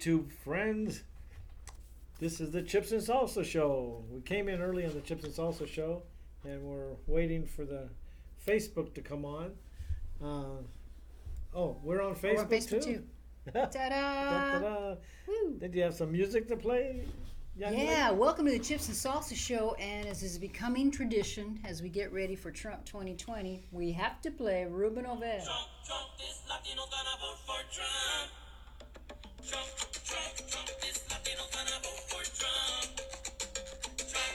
YouTube friends. This is the Chips and Salsa Show. We came in early on the Chips and Salsa Show, and we're waiting for the Facebook to come on. We're on Facebook, We're on Facebook too. Ta-da! Da-da-da. Woo. Did you have some music to play? Yeah, welcome to the Chips and Salsa Show, and as is becoming tradition, as we get ready for Trump 2020, we have to play Ruben Obed. Trump, this Latino gonna vote for Trump. Trump, this Latino gonna vote for Trump. Trump,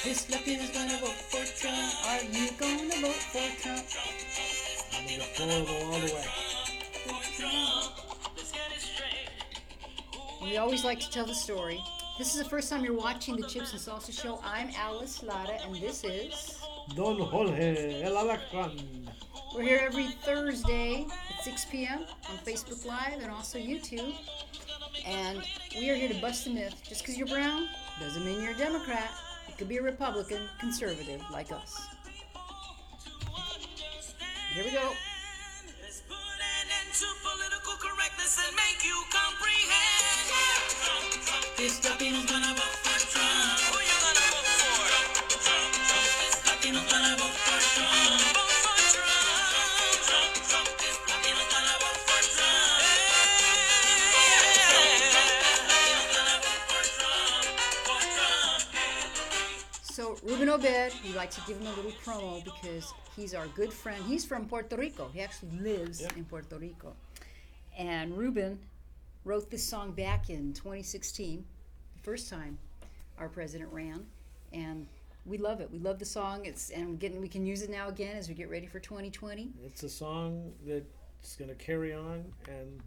This Latino's gonna vote for Trump. Are you gonna vote for Trump? I'm going to go all the way. let's get it straight. We always like to tell the story. This is the first time you're watching the Chips and Salsa Show. I'm Alice Lara, and this is... Don Jorge El Alacran. We're here every Thursday at 6 p.m. on Facebook Live and also YouTube. And we are here to bust the myth. Just because you're brown doesn't mean you're a Democrat. You could be a Republican, conservative like us. Here we go. Let's put an end to political correctness and make you comprehend. Trump, This Latino's gonna vote for Trump. who you gonna vote for? Trump, this Latino gonna vote for Trump. Vote for Trump. This Latino gonna vote for Trump. So Ruben Obed, we like to give him a little promo because he's our good friend. He's from Puerto Rico. He actually lives in Puerto Rico. And Ruben wrote this song back in 2016, the first time our president ran, and we love it. We love the song. We can use it now again as we get ready for 2020. It's a song that's going to carry on, and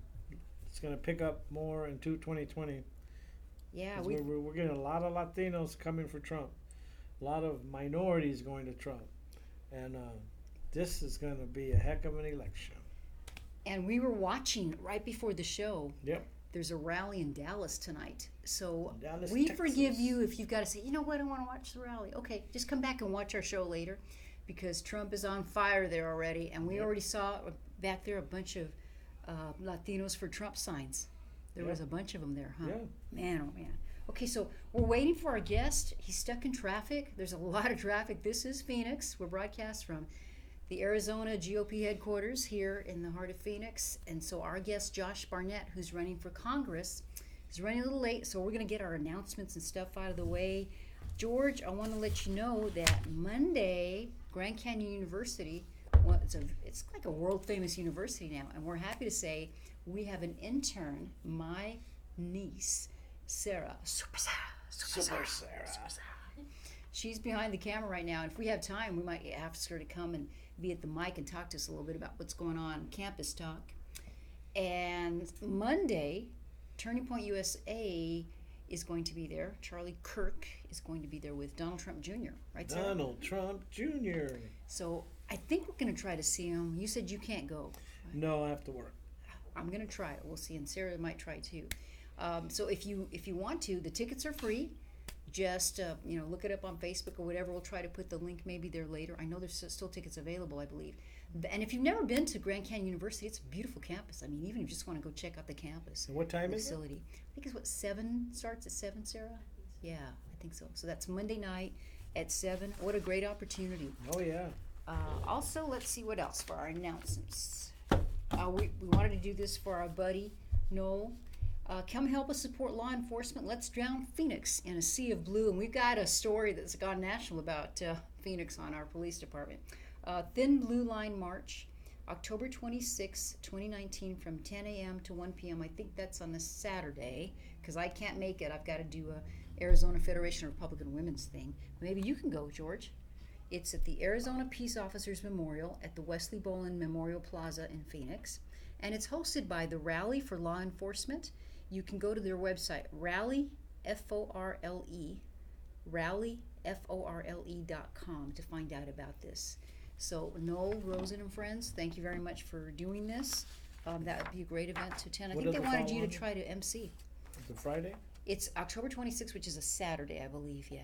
it's going to pick up more in 2020. Yeah, 'Cause we're getting a lot of Latinos coming for Trump, a lot of minorities going to Trump, and this is going to be a heck of an election. and we were watching right before the show. Yep. There's a rally in Dallas tonight. So Dallas, we Texas. forgive you if you've got to say, you know what, I want to watch the rally. Okay, just come back and watch our show later because Trump is on fire there already. And we already saw back there a bunch of Latinos for Trump signs. There was a bunch of them there, huh? Yeah. Man, oh man. Okay, so we're waiting for our guest. He's stuck in traffic. There's a lot of traffic. This is Phoenix. We're broadcast from the Arizona GOP headquarters here in the heart of Phoenix. And so our guest, Josh Barnett, who's running for Congress, is running a little late, so we're going to get our announcements and stuff out of the way. George, I want to let you know that Monday, Grand Canyon University, well, it's like a world-famous university now, and we're happy to say we have an intern, my niece, Sarah. Super Sarah. She's behind the camera right now, and if we have time, we might ask her to come and be at the mic and talk to us a little bit about what's going on, campus talk. And Monday, Turning Point USA is going to be there. Charlie Kirk is going to be there with Donald Trump Jr., right, Sarah? Donald Trump Jr. So I think we're going to try to see him. You said you can't go. Right? No, I have to work. I'm going to try it. We'll see, and Sarah might try too. So if you want to, the tickets are free. Just look it up on Facebook or whatever. We'll try to put the link maybe there later. I know there's still tickets available, I believe. And if you've never been to Grand Canyon University, it's a beautiful campus. I mean, even if you just want to go check out the campus. And what time is it? Facility. I think it's 7 starts at 7, Sarah? Yeah, I think so. So that's Monday night at 7. What a great opportunity. Oh, yeah. Also, let's see what else for our announcements. We wanted to do this for our buddy Noel. Come help us support law enforcement. Let's drown Phoenix in a sea of blue. And we've got a story that's gone national about Phoenix on our police department. Thin Blue Line March, October 26, 2019, from 10 a.m. to 1 p.m. I think that's on a Saturday because I can't make it. I've got to do a Arizona Federation of Republican Women's thing. Maybe you can go, George. It's at the Arizona Peace Officers Memorial at the Wesley Bolin Memorial Plaza in Phoenix. And it's hosted by the Rally for Law Enforcement. You can go to their website, Rally, F-O-R-L-E, rallyforle.com to find out about this. So Noel, Rosen, and friends, thank you very much for doing this. That would be a great event to attend. I What think are they the wanted you to following? try to MC. Is it Friday? It's October 26th, which is a Saturday, I believe, yeah.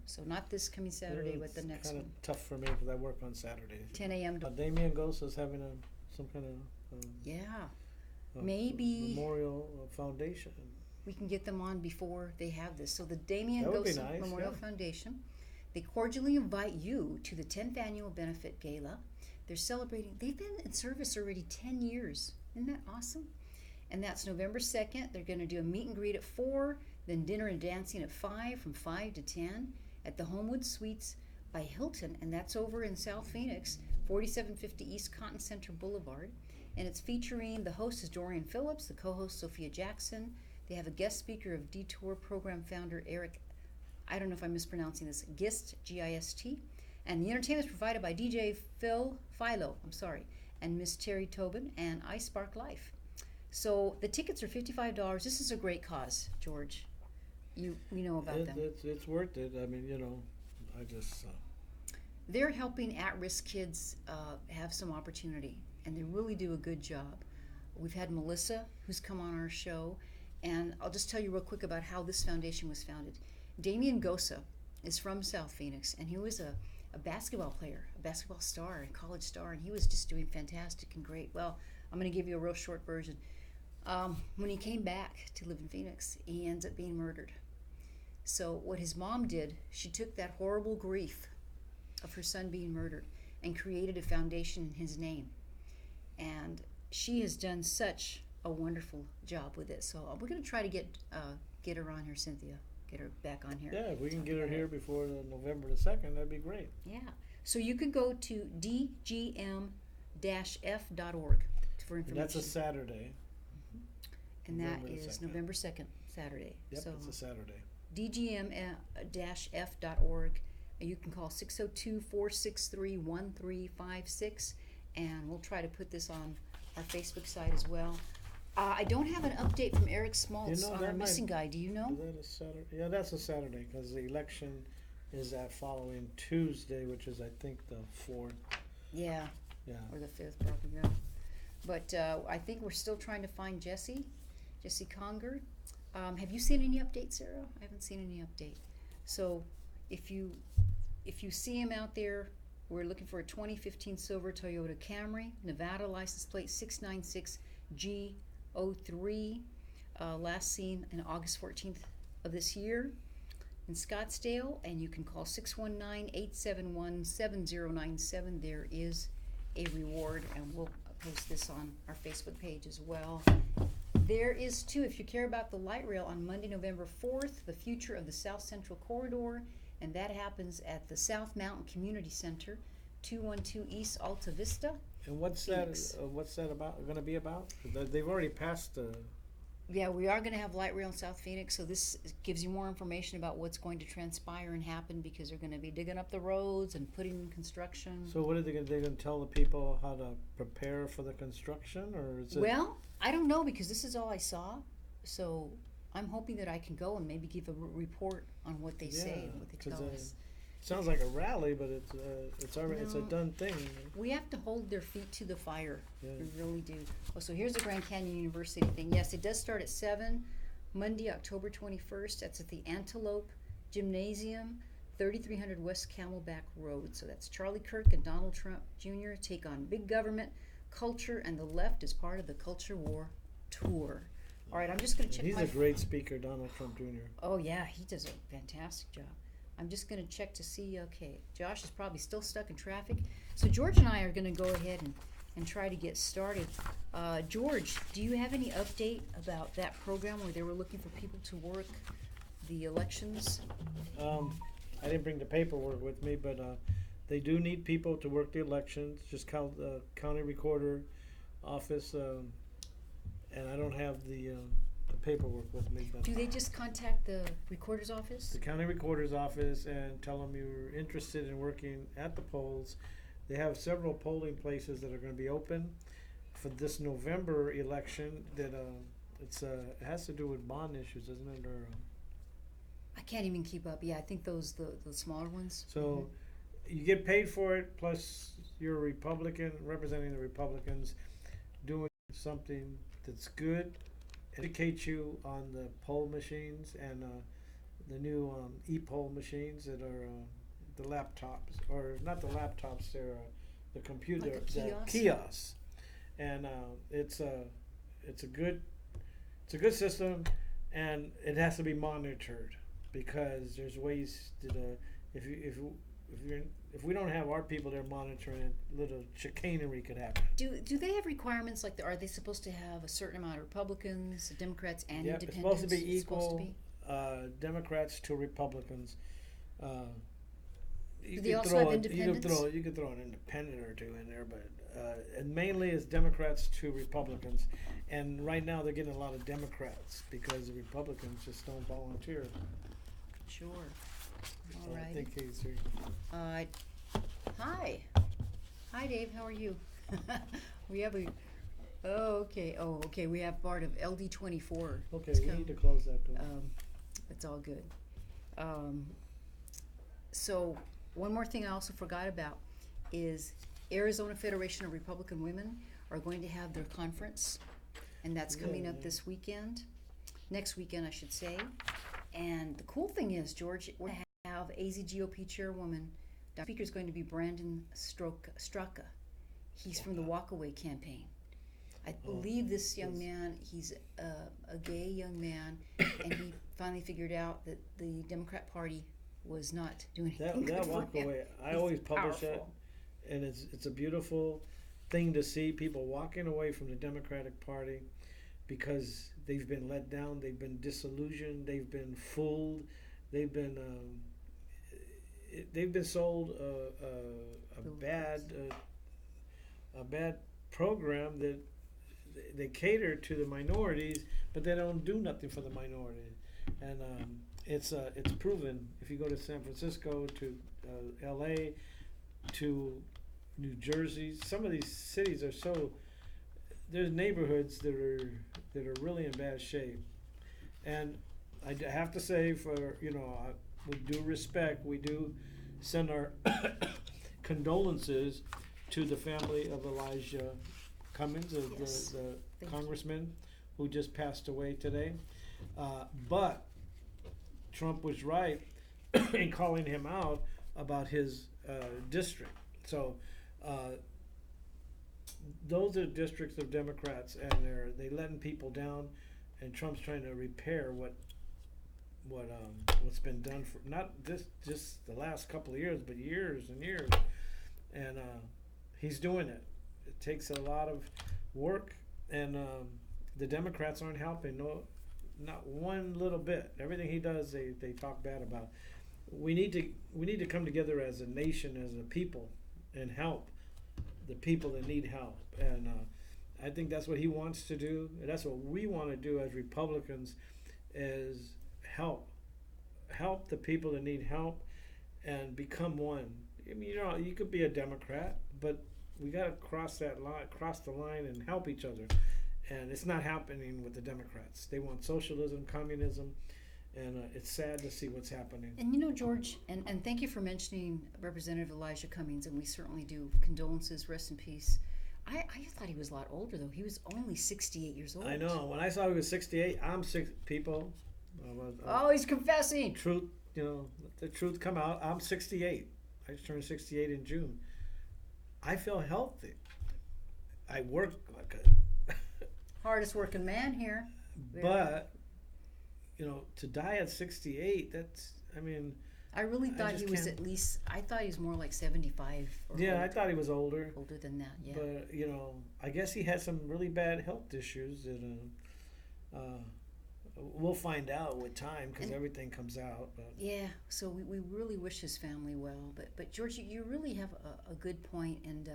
So not this coming Saturday, but the next Kind one. of tough for me because I work on Saturdays. 10 a.m. to... Damien Ghost is having some kind of Yeah. Maybe Memorial Foundation. we can get them on before they have this. So the Damien That would be Gosa nice, Memorial yeah. Foundation, they cordially invite you to the 10th annual benefit gala. They're celebrating, they've been in service already 10 years. Isn't that awesome? And that's November 2nd. They're going to do a meet and greet at 4, then dinner and dancing at 5, from 5 to 10 at the Homewood Suites by Hilton. And that's over in South Phoenix, 4750 East Cotton Center Boulevard. And it's featuring, the host is Dorian Phillips, the co-host Sophia Jackson. They have a guest speaker of Detour program founder Eric, I don't know if I'm mispronouncing this, Gist, G-I-S-T. And the entertainment is provided by DJ Philo, and Miss Terry Tobin and I Spark Life. So the tickets are $55. This is a great cause, George. We know about them. It's worth it. I mean, I just... They're helping at-risk kids have some opportunity, and they really do a good job. We've had Melissa, who's come on our show, and I'll just tell you real quick about how this foundation was founded. Damien Gosa is from South Phoenix, and he was a basketball player, a basketball star, a college star, and he was just doing fantastic and great. Well, I'm going to give you a real short version. When he came back to live in Phoenix, he ends up being murdered. So what his mom did, she took that horrible grief of her son being murdered and created a foundation in his name. And she has done such a wonderful job with it. So we're going to try to get her on here, Cynthia. Get her back on here. Yeah, if we can get her here before November the 2nd, that'd be great. Yeah. So you could go to dgm-f.org for information. And that's a Saturday. And that November the is 2nd. November 2nd, Saturday. Yep, So it's a Saturday. dgm-f.org. You can call 602-463-1356, and we'll try to put this on our Facebook site as well. I don't have an update from Eric Smaltz on our missing guy. Do you know? Is that a Saturday? Yeah, that's a Saturday because the election is that following Tuesday, which is, I think, the 4th. Yeah. Yeah. Or the 5th, probably, yeah. But I think we're still trying to find Jesse Conger. Have you seen any updates, Sarah? I haven't seen any update. So if you see him out there, we're looking for a 2015 silver Toyota Camry, Nevada license plate 696G03, last seen on August 14th of this year in Scottsdale, and you can call 619-871-7097. There is a reward, and we'll post this on our Facebook page as well. There is, too, if you care about the light rail, on Monday, November 4th, the future of the South Central Corridor, and that happens at the South Mountain Community Center, 212 East Alta Vista. And what's Phoenix. that? What's that about? Going to be about? They've already passed the. Yeah, we are going to have light rail in South Phoenix, so this gives you more information about what's going to transpire and happen, because they're going to be digging up the roads and putting in construction. So what are they going to? They're going to tell the people how to prepare for the construction, or is it? Well, I don't know, because this is all I saw, so I'm hoping that I can go and maybe give a report on what they say and what they 'cause, tell us. sounds like a rally, but it's already it's a No. done thing. We have to hold their feet to the fire. Yeah. We really do. Oh, so here's the Grand Canyon University thing. Yes, it does start at 7, Monday, October 21st. That's at the Antelope Gymnasium, 3300 West Camelback Road. So that's Charlie Kirk and Donald Trump Jr. take on big government, culture, and the left as part of the Culture War Tour. All right, I'm just going to check He's my... a great speaker, Donald Trump Jr. Oh, yeah, he does a fantastic job. I'm just going to check to see, okay, Josh is probably still stuck in traffic. So George and I are going to go ahead and try to get started. George, do you have any update about that program where they were looking for people to work the elections? I didn't bring the paperwork with me, but they do need people to work the elections. Just call the county recorder office, and I don't have the paperwork with me. But Do they just contact the recorder's office? the county recorder's office and tell them you're interested in working at the polls. They have several polling places that are going to be open for this November election. That it has to do with bond issues, isn't it? Or I can't even keep up. Yeah, I think those the smaller ones. so you get paid for it. Plus, you're a Republican representing the Republicans, doing something that's good. Educate you on the poll machines and the new e-poll machines that are the laptops, or not the laptops, they're the computer, Like a the kiosk? kiosks. And it's it's a good system, and it has to be monitored because there's ways to if you if you're if we don't have our people there monitoring it, little chicanery could happen. Do they have requirements like are they supposed to have a certain amount of Republicans, Democrats, and Yep, it's independents? supposed to be It's supposed to equal. be? Democrats to Republicans. Uh, you Do they could also throw have it- independents? you could throw an independent or two in there, but and mainly it's Democrats to Republicans. And right now they're getting a lot of Democrats because the Republicans just don't volunteer. Sure. So All I right. think he's here. Hi. Hi, Dave. How are you? We have a. Oh, okay. Oh, okay. We have part of LD24. Okay, It's we come- need to close that door. It's all good. So one more thing I also forgot about is Arizona Federation of Republican Women are going to have their conference, and that's coming up Yeah. this weekend, next weekend I should say. And the cool thing is, George, we're going to have AZGOP chairwoman. The speaker is going to be Brandon Straka. He's from the Walkaway campaign. I believe this young man, he's a gay young man, and he finally figured out that the Democrat Party was not doing anything That good for walk him. away, I He's always publish that, powerful. and it's a beautiful thing to see people walking away from the Democratic Party because they've been let down, they've been disillusioned, they've been fooled, they've been sold a bad program that they cater to the minorities, but they don't do nothing for the minorities. And it's proven. If you go to San Francisco, to L.A., to New Jersey, some of these cities are so. There's neighborhoods that are really in bad shape, and I have to say, with due respect, we do send our condolences to the family of Elijah Cummings, Yes. the Thank you. congressman who just passed away today. But Trump was right in calling him out about his district. So those are districts of Democrats, and they letting people down, and Trump's trying to repair what's been done for not just the last couple of years, but years and years, and he's doing it. It takes a lot of work, and the Democrats aren't helping. No, not one little bit. Everything he does, they talk bad about. We need to come together as a nation, as a people, and help the people that need help. And I think that's what he wants to do. And that's what we want to do as Republicans, is help the people that need help and become one. I mean, you could be a Democrat, but we got to cross the line and help each other. And it's not happening with the Democrats. They want socialism, communism, and it's sad to see what's happening. And George, and thank you for mentioning Representative Elijah Cummings, and we certainly do. Condolences, rest in peace. I thought he was a lot older, though. He was only 68 years old. I know. When I saw he was 68, I'm six people. Oh, he's confessing. Truth, the truth come out. I'm 68. I just turned 68 in June. I feel healthy. I work like a Hardest working man here. but to die at 68, that's, I mean, I really I thought just he was can't- at least, I thought he was more like 75 or yeah, I thought he was older. older than that, yeah. But I guess he had some really bad health issues that we'll find out with time because And- everything comes out. But Yeah, so we really wish his family well. But George, you really have a good point. And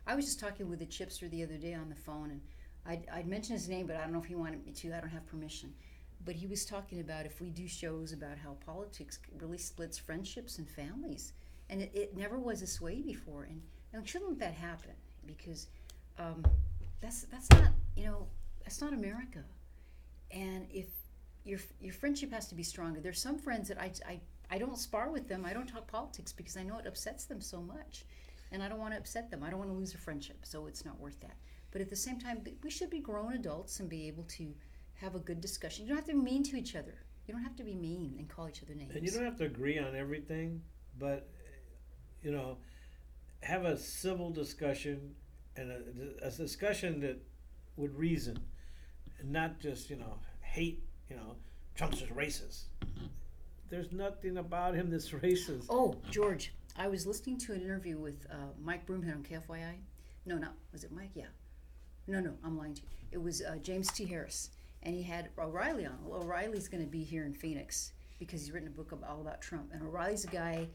I was just talking with the Chipster the other day on the phone, and I'd mentioned his name, but I don't know if he wanted me to. I don't have permission. But he was talking about if we do shows about how politics really splits friendships and families. And it never was this way before. And shouldn't let that happen, because that's not, that's not America. And if your friendship has to be stronger. There's some friends that I don't spar with them. I don't talk politics because I know it upsets them so much. And I don't want to upset them. I don't want to lose a friendship, so it's not worth that. But at the same time, we should be grown adults and be able to have a good discussion. You don't have to be mean to each other. You don't have to be mean and call each other names. and you don't have to agree on everything, but have a civil discussion and a discussion that would reason. and not just hate. Trump's just racist. There's nothing about him that's racist. Oh, George, I was listening to an interview with Mike Broomhead on KFYI. No, was it Mike? Yeah. No, I'm lying to you. It was James T. Harris, and he had O'Reilly on. Well, O'Reilly's going to be here in Phoenix because he's written a book all about Trump. And O'Reilly's a guy,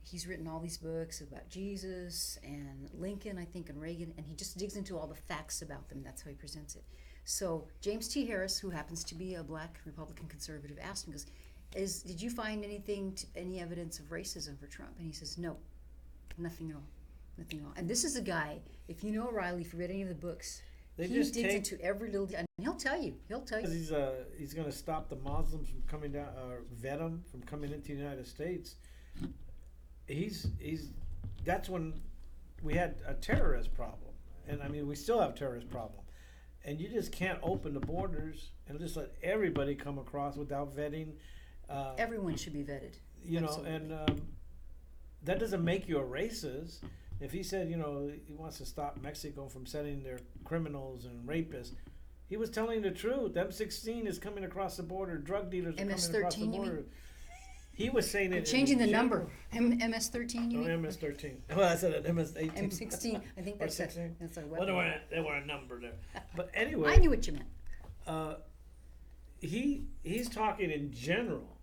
he's written all these books about Jesus and Lincoln, I think, and Reagan, and he just digs into all the facts about them. That's how he presents it. So James T. Harris, who happens to be a black Republican conservative, asked him, goes, did you find any evidence of racism for Trump? And he says, no, nothing at all. Nothing at all. And this is a guy, if you know O'Reilly, if you read any of the books, he digs into every little, and he'll tell you. He's going to stop the Muslims from coming down, or vet them from coming into the United States. That's when we had a terrorist problem. And I mean, we still have a terrorist problem. And you just can't open the borders and just let everybody come across without vetting. Everyone should be vetted. And that doesn't make you a racist. If he said, he wants to stop Mexico from sending their criminals and rapists, he was telling the truth. M16 is coming across the border. Drug dealers are coming across the border. He was saying it. Changing the number. MS-13, you mean? MS-13. Well, I said it, MS-18. M16. I think that's a weapon. Well, there were a number there. But anyway. I knew what you meant. He's talking in general.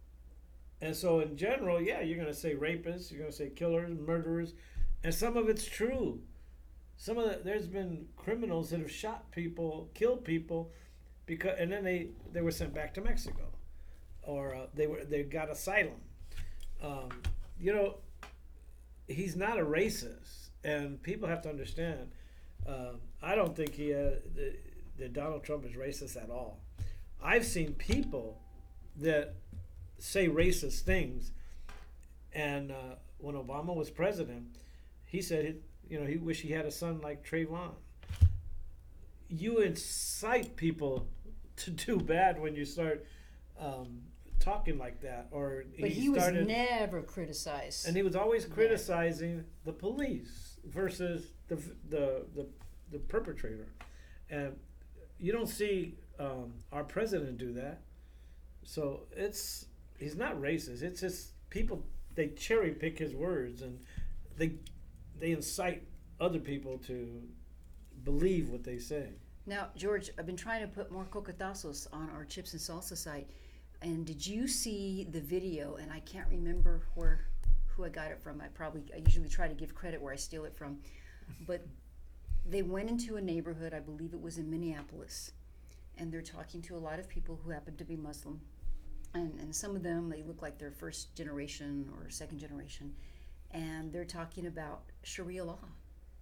And so in general, yeah, you're going to say rapists, you're going to say killers, murderers, and some of it's true. There's been criminals that have shot people, killed people, and then they were sent back to Mexico. Or they got asylum. He's not a racist, and people have to understand. I don't think that Donald Trump is racist at all. I've seen people that say racist things, and when Obama was president, he said he wished he had a son like Trayvon. You incite people to do bad when you start talking like that. But he was never criticized. And he was always criticizing the police versus the perpetrator. And you don't see our president do that. So he's not racist. It's just people, they cherry pick his words, and they incite other people to believe what they say. Now, George, I've been trying to put more cocotazos on our Chips and Salsa site. And did you see the video? And I can't remember who I got it from. I usually try to give credit where I steal it from. But they went into a neighborhood, I believe it was in Minneapolis, and they're talking to a lot of people who happen to be Muslim. And some of them, they look like they're first generation or second generation. And they're talking about Sharia law.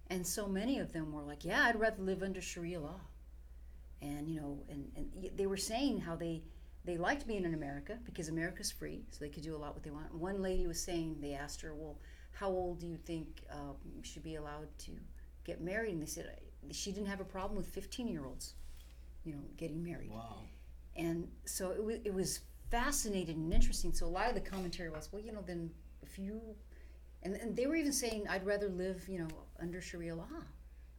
And so many of them were like, yeah, I'd rather live under Sharia law. And, and they were saying how they liked being in America because America's free, so they could do a lot what they want. One lady was saying, they asked her, well, how old do you think you should be allowed to get married? And they said she didn't have a problem with 15-year-olds, getting married. Wow. And so it was fascinating and interesting. So a lot of the commentary was, well, then if you, and they were even saying, I'd rather live, under Sharia law.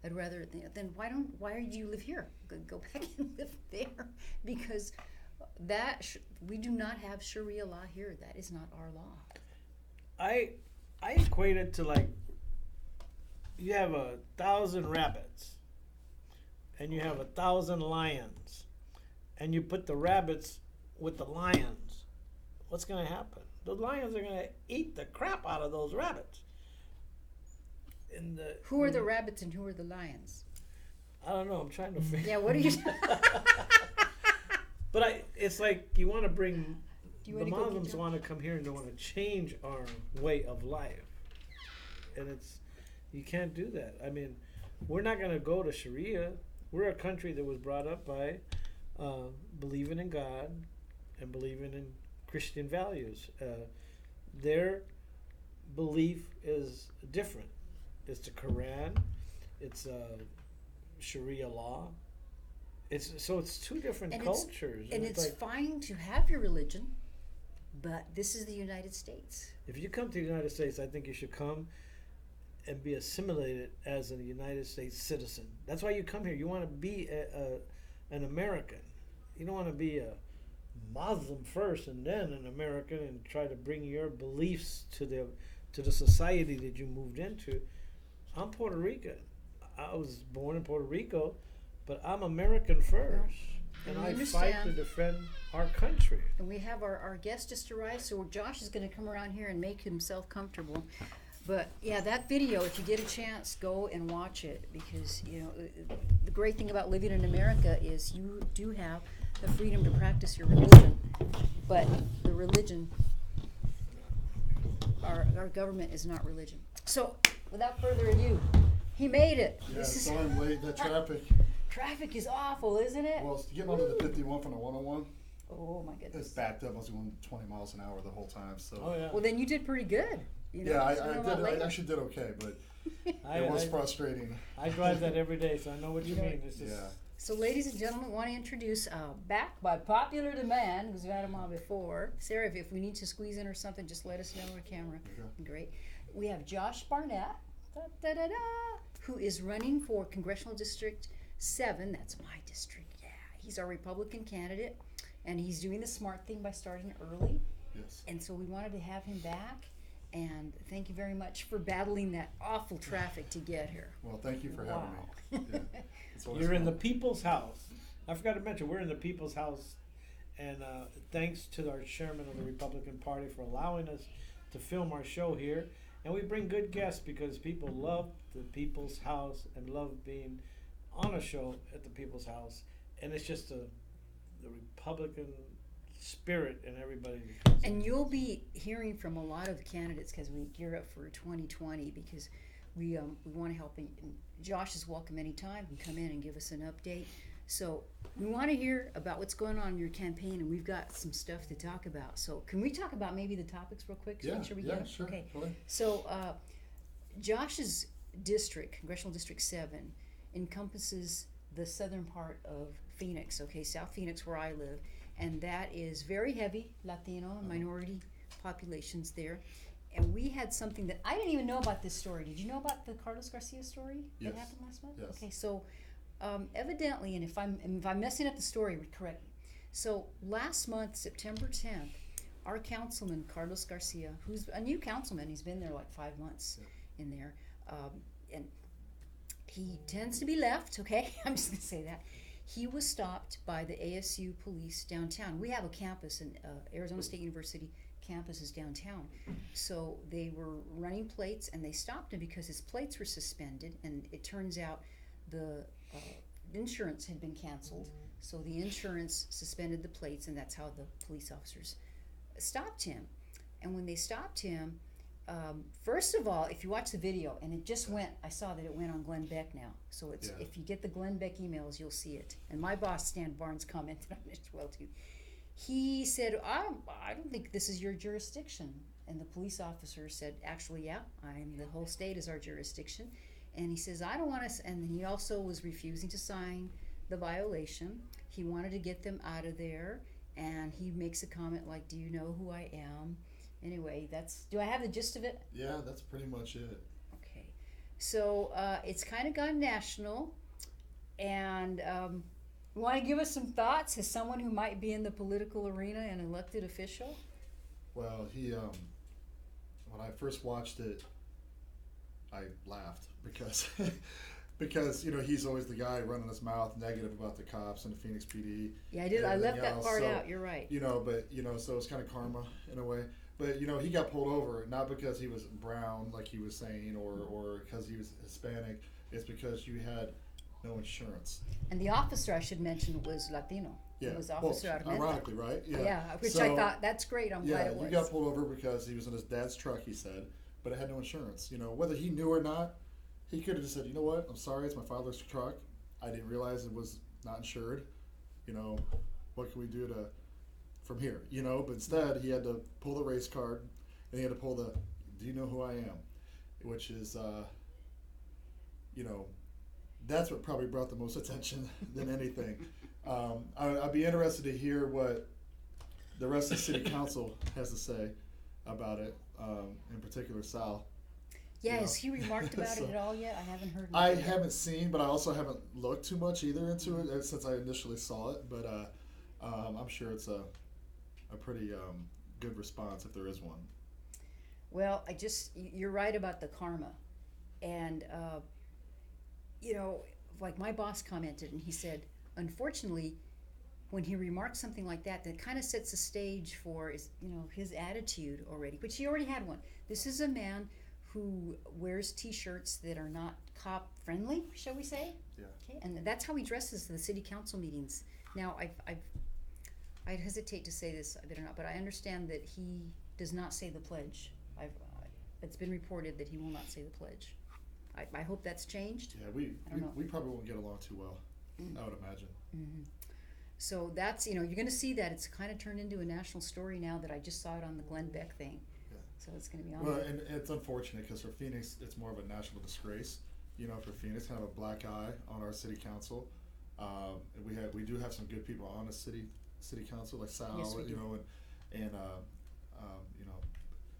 I'd rather, then why do you live here? Go back and live there, because we do not have Sharia law here. That is not our law. I equate it to like, you have 1,000 rabbits and you have 1,000 lions, and you put the rabbits with the lions. What's going to happen? The lions are going to eat the crap out of those rabbits. Who are the rabbits and who are the lions? I don't know. I'm trying to figure. Yeah, what are you? But it's like you want to bring. The Muslims want to come here and they want to change our way of life, and you can't do that. I mean, we're not going to go to Sharia. We're a country that was brought up by believing in God and believing in Christian values. Their belief is different. It's the Quran. It's Sharia law. It's two different cultures. It's fine to have your religion, but this is the United States. If you come to the United States, I think you should come and be assimilated as a United States citizen. That's why you come here. You want to be an American. You don't want to be a Muslim first and then an American and try to bring your beliefs to the society that you moved into. I'm Puerto Rican. I was born in Puerto Rico, but I'm American first, and we I fight understand. to defend our country. And we have our guest just arrived, so Josh is going to come around here and make himself comfortable. But yeah, that video, if you get a chance, go and watch it, because you know the great thing about living in America is you do have the freedom to practice your religion, but the religion, our government is not religion. So without further ado, he made it. Yeah, This is, so I'm late. That traffic. traffic is awful, isn't it? Well, getting onto the 51 from the 101, Oh my it's goodness. backed up. I was going 20 miles an hour the whole time. So Oh yeah. Well, then you did pretty good. You know, yeah, so I a lot did. I later. actually did okay, but I, it was I, frustrating. I drive that every day, so I know what you Yeah. mean. This is Yeah. So, ladies and gentlemen, want to introduce, back by popular demand, because we've had him on before. Sarah, if we need to squeeze in or something, just let us know on camera. Okay. Great. We have Josh Barnett, who is running for Congressional District 7. That's my district. Yeah, he's our Republican candidate, and he's doing the smart thing by starting early. Yes. And so we wanted to have him back. And thank you very much for battling that awful traffic to get here. Well, thank you for having me. Yeah. It's always You're in the fun. people's house. I forgot to mention, we're in the people's house, and thanks to our chairman of the Republican Party for allowing us to film our show here. And we bring good guests because people love the people's house and love being on a show at the people's house. And it's just the Republican spirit in everybody. that comes in. And you'll be hearing from a lot of the candidates because we gear up for 2020, because we want to help. And Josh is welcome anytime. He can come in and give us an update. So we want to hear about what's going on in your campaign, and we've got some stuff to talk about. So can we talk about maybe the topics real quick? Yeah. Make sure we Yeah. get it? Sure. Okay. Go ahead. So Josh's district, Congressional District 7, encompasses the southern part of Phoenix, okay, South Phoenix, where I live, and that is very heavy Latino and minority populations there. And we had something that I didn't even know about this story. Did you know about the Carlos Garcia story that Yes. happened last month? Yes. Okay, so evidently, and if I'm messing up the story, correct me. So last month, September 10th, our councilman Carlos Garcia, who's a new councilman, he's been there like 5 months in there, and he tends to be left. Okay, I'm just gonna say that. He was stopped by the ASU police downtown. We have a campus, and Arizona State University campus is downtown. So they were running plates, and they stopped him because his plates were suspended. And it turns out the insurance had been canceled. So the insurance suspended the plates, and that's how the police officers stopped him. And when they stopped him, first of all, if you watch the video, and it just went, I saw that it went on Glenn Beck now. So it's Yeah. if you get the Glenn Beck emails, you'll see it. And my boss, Stan Barnes, commented on it as well too. He said, I don't think this is your jurisdiction. And the police officer said, actually, yeah, the whole state is our jurisdiction. And he says, I don't want to, and he also was refusing to sign the violation. He wanted to get them out of there. And he makes a comment like, do you know who I am? Anyway, do I have the gist of it? Yeah, that's pretty much it. Okay. So it's kind of gone national. And you want to give us some thoughts as someone who might be in the political arena and elected official? Well, he when I first watched it, I laughed because because he's always the guy running his mouth negative about the cops and the Phoenix PD. Yeah, I did. I and left everything that else. part So, out. You're right. But so it's kind of karma in a way. But he got pulled over not because he was brown, like he was saying, or because he was Hispanic. It's because you had no insurance. And the officer, I should mention, was Latino. Yeah. It was Officer Armenta. Ironically, right? Yeah. Yeah, which So, I thought, that's great. I'm glad Yeah, it was. you got pulled over because he was in his dad's truck, he said, but it had no insurance. Whether he knew or not, he could have just said, you know what, I'm sorry, it's my father's truck. I didn't realize it was not insured. What can we do from here? But instead he had to pull the race card, and he had to pull the, do you know who I am? Which is, that's what probably brought the most attention than anything. I'd be interested to hear what the rest of the city council has to say about it, in particular Sal. Yeah, you know? has he remarked about So, it at all yet? I haven't heard. I anything yet. haven't seen, but I also haven't looked too much either into it since I initially saw it. But I'm sure it's a pretty good response if there is one. Well, you're right about the karma. And, you know, like my boss commented, and he said, unfortunately, when he remarks something like that, that kind of sets the stage for his attitude already, which he already had one. This is a man who wears T-shirts that are not cop friendly, shall we say? Yeah. Okay, and that's how he dresses to the city council meetings. Now, I'd hesitate to say this, I better not, but I understand that he does not say the pledge. It's been reported that he will not say the pledge. I hope that's changed. Yeah, I don't know. we probably won't get along too well. I would imagine. Mm-hmm. So that's, you're going to see that it's kind of turned into a national story now that I just saw it on the Glenn Beck thing. Yeah. So it's going to be on Well, there. and it's unfortunate because for Phoenix, it's more of a national disgrace. You know, for Phoenix, kind of a black eye on our city council. And we do have some good people on the city council, like Sal, Yes, we you do. know, and you know,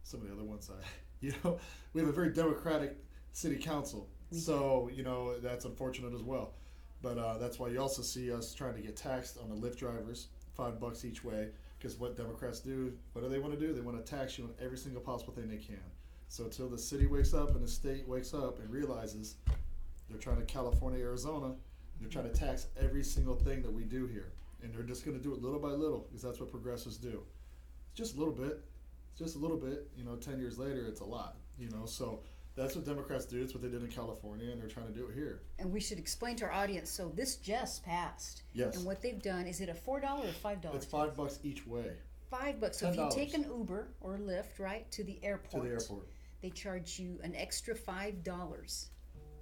some of the other ones. You know, we have a very democratic city council, so you know that's unfortunate as well. But that's why you also see us trying to get taxed on the Lyft drivers, $5 each way. Because what Democrats do, what do they want to do? They want to tax you on every single possible thing they can. So until the city wakes up and the state wakes up and realizes they're trying to California, Arizona, they're trying to tax every single thing that we do here. And they're just going to do it little by little because that's what progressives do. Just a little bit. Just a little bit. You know, 10 years later, it's a lot. You know, so that's what Democrats do. It's what they did in California, and they're trying to do it here. And we should explain to our audience, so this just passed. Yes. And what they've done, is it a $4 or $5? It's $5 each way $5. So if you $10. take an Uber or Lyft, right, to the to airport, the airport. they charge you an extra $5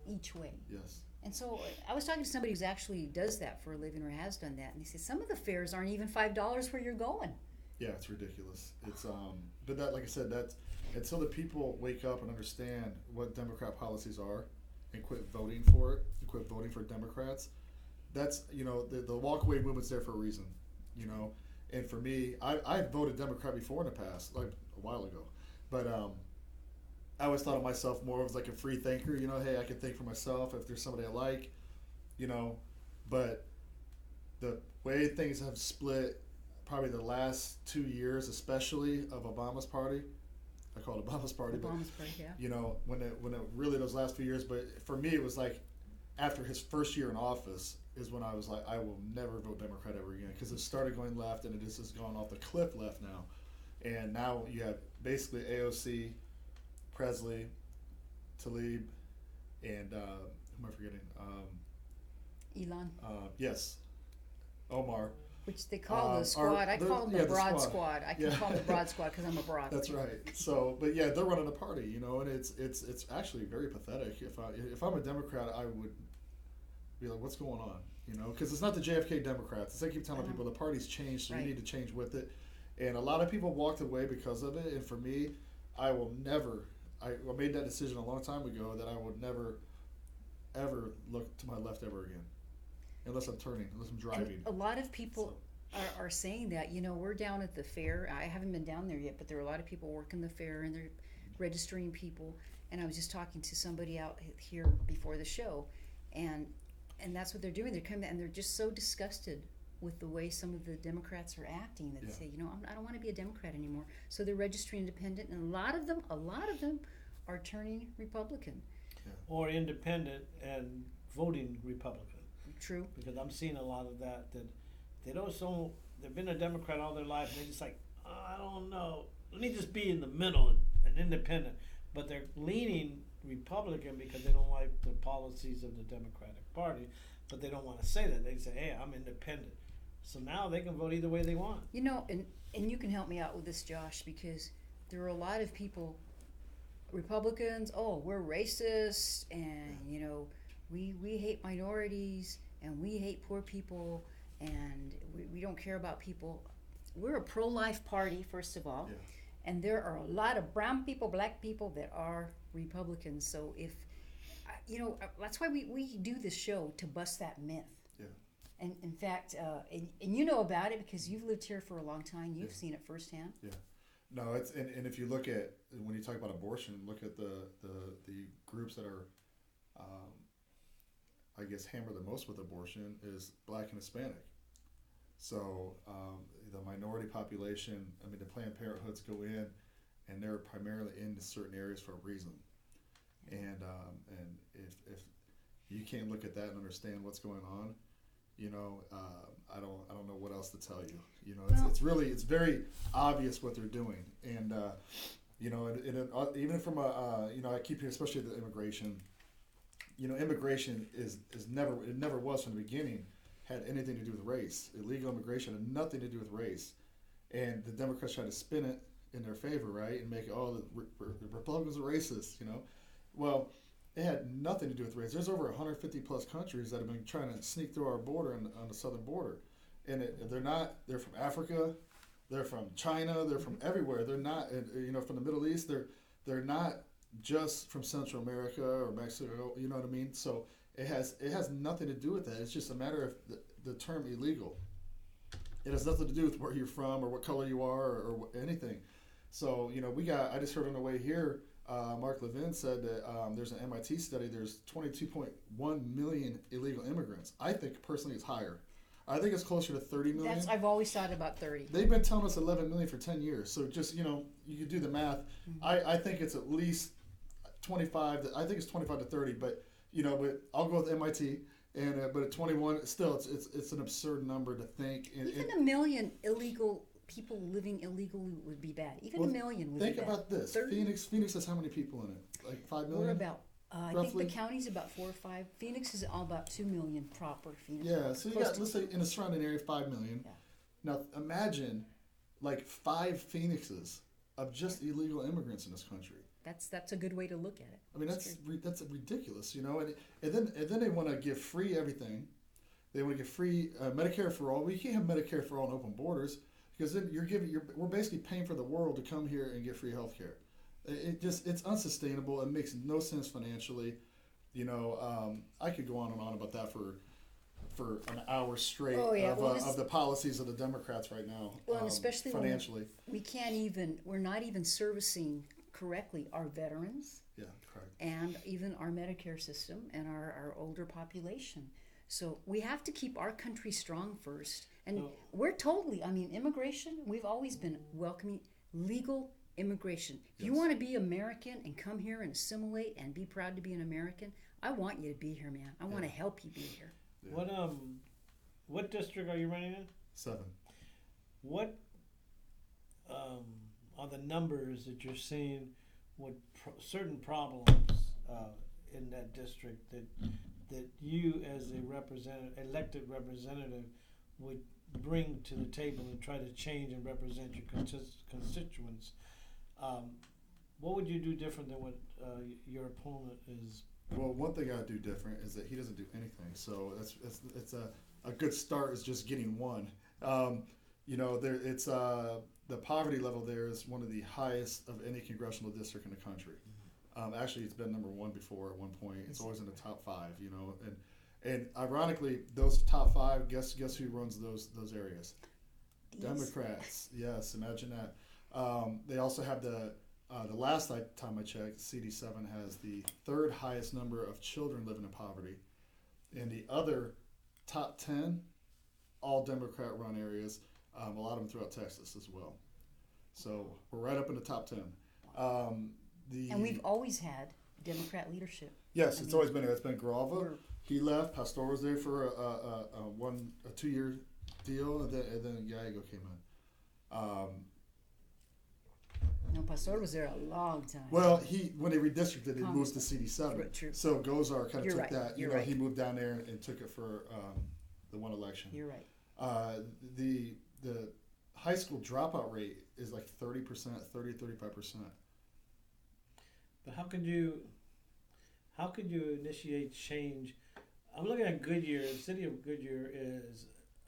each way. Yes. And so I was talking to somebody who actually does that for a living or has done that, and he said some of the fares aren't even $5 where you're going. Yeah, it's ridiculous. It's but that, like I said, that's until the people wake up and understand what Democrat policies are, and quit voting for it, and quit voting for Democrats. That's the walkaway movement's there for a reason, you know. And for me, I voted Democrat before in the past, like a while ago, but I always thought of myself more as like a free thinker. You know, hey, I can think for myself if there's somebody I like, you know. But the way things have split, probably the last 2 years, especially of Obama's party. I call it Obama's party, Obama's party, yeah. but you know, when it really those last few years. But for me, it was like after his first year in office is when I was like, I will never vote Democrat ever again because it started going left and it just has gone off the cliff left now. And now you have basically AOC, Presley, Tlaib, and who am I forgetting? Elon, Yes, Omar. which they call the our- squad. I call them yeah, the the broad squad. squad. I can Yeah. call them the broad squad because I'm a broad. That's right. So, but yeah, they're running a party, you know, and it's actually very pathetic. If I'm a Democrat, I would be like, what's going on, you know? Because it's not the JFK Democrats. As I keep telling people, the party's changed, so Right. you need to change with it. And a lot of people walked away because of it. And for me, I will never. I made that decision a long time ago that I would never, ever look to my left ever again, unless I'm turning, unless I'm driving. And a lot of people are saying that. You know, we're down at the fair. I haven't been down there yet, but there are a lot of people working the fair and they're registering people. And I was just talking to somebody out here before the show, and that's what they're doing. They're coming and they're just so disgusted with the way some of the Democrats are acting that they say, you know, I don't want to be a Democrat anymore. So they're registering independent, and a lot of them are turning Republican. Or independent and voting Republican. True. Because I'm seeing a lot of that they don't so they've been a Democrat all their life and they're just like, oh, I don't know. Let me just be in the middle and independent. But they're leaning Republican because they don't like the policies of the Democratic Party, but they don't want to say that. They say, hey, I'm independent. So now they can vote either way they want. You know, and you can help me out with this, Josh, because there are a lot of people, Republicans, oh, we're racist, and, you know, we hate minorities, and we hate poor people, and we don't care about people. We're a pro-life party, first of all, and there are a lot of brown people, black people that are Republicans. So if, you know, that's why we do this show, to bust that myth. Yeah. And in fact, and you know about it because you've lived here for a long time. You've seen it firsthand. Yeah. No, it's and if you look at when you talk about abortion, look at the groups that are, um, I guess, hammered the most with abortion is Black and Hispanic. So the minority population, I mean, the Planned Parenthoods go in, and they're primarily in certain areas for a reason. And if you can't look at that and understand what's going on, I don't know what else to tell you. It's very obvious what they're doing, and even from I keep hearing, especially the immigration. Immigration is never, it never was from the beginning had anything to do with race. Illegal immigration had nothing to do with race, and the Democrats try to spin it in their favor, right, and make it the Republicans are racist. Well, it had nothing to do with race. There's over 150 plus countries that have been trying to sneak through our border on the southern border, and they're from Africa, they're from China, they're from everywhere. They're not, from the Middle East. They're not just from Central America or Mexico. You know what I mean? So it has nothing to do with that. It's just a matter of the term illegal. It has nothing to do with where you're from or what color you are or anything. So I just heard on the way here. Mark Levin said that there's an MIT study. There's 22.1 million illegal immigrants. I think personally it's higher. I think it's closer to 30 million. I've always thought about 30. They've been telling us 11 million for 10 years. So just you can do the math. I think it's at least 25. I think it's 25 to 30. But I'll go with MIT. And but at 21, still it's an absurd number to think. Even a million illegal people living illegally would be bad. Even a million would be bad. Think about this. 30? Phoenix has how many people in it? Like 5 million? We're about, I think the county's about 4 or 5. Phoenix is all about 2 million proper Phoenix. Yeah, so you got, let's say in the surrounding area, 5 million. Yeah. Now imagine like 5 Phoenixes of just illegal immigrants in this country. That's a good way to look at it. I mean, that's ridiculous, and then they want to give free everything. They want to give free Medicare for all. Well, you can't have Medicare for all and open borders because then we're basically paying for the world to come here and get free health care. It's unsustainable. It makes no sense financially. I could go on and on about that for an hour straight of the policies of the Democrats right now. Well, and especially financially, we're not even servicing correctly our veterans. Yeah, correct. And even our Medicare system and our older population. So we have to keep our country strong first. And we're immigration, we've always been welcoming legal immigration. If you want to be American and come here and assimilate and be proud to be an American, I want you to be here, man. I want to help you be here. Yeah. What district are you running in? 7. What are the numbers that you're seeing with certain problems in that district that you as a elected representative would bring to the table and try to change and represent your constituents? What would you do different than what your opponent is? Well, one thing I do different is that he doesn't do anything. So it's a good start is just getting one. The poverty level there is one of the highest of any congressional district in the country. Actually, it's been number 1 before at one point. It's always in the top 5, and ironically, those top 5, guess who runs those areas? Yes. Democrats. Yes, imagine that. They also have the last time I checked, CD7 has the 3rd highest number of children living in poverty, and the other top 10, all Democrat-run areas. A lot of them throughout Texas as well. So we're right up in the top 10. And we've always had Democrat leadership. Yes, it's always been there. It's been Grava. He left. Pastor was there for a 2-year deal, and then Gallego came in. No, Pastor was there a long time. Well, when they redistricted, it moves to CD7. True. So Gozar kind of took that. You're right. He moved down there and took it for the one election. You're right. The high school dropout rate is like 30%, 35%. But how could you initiate change? I'm looking at Goodyear. The city of Goodyear it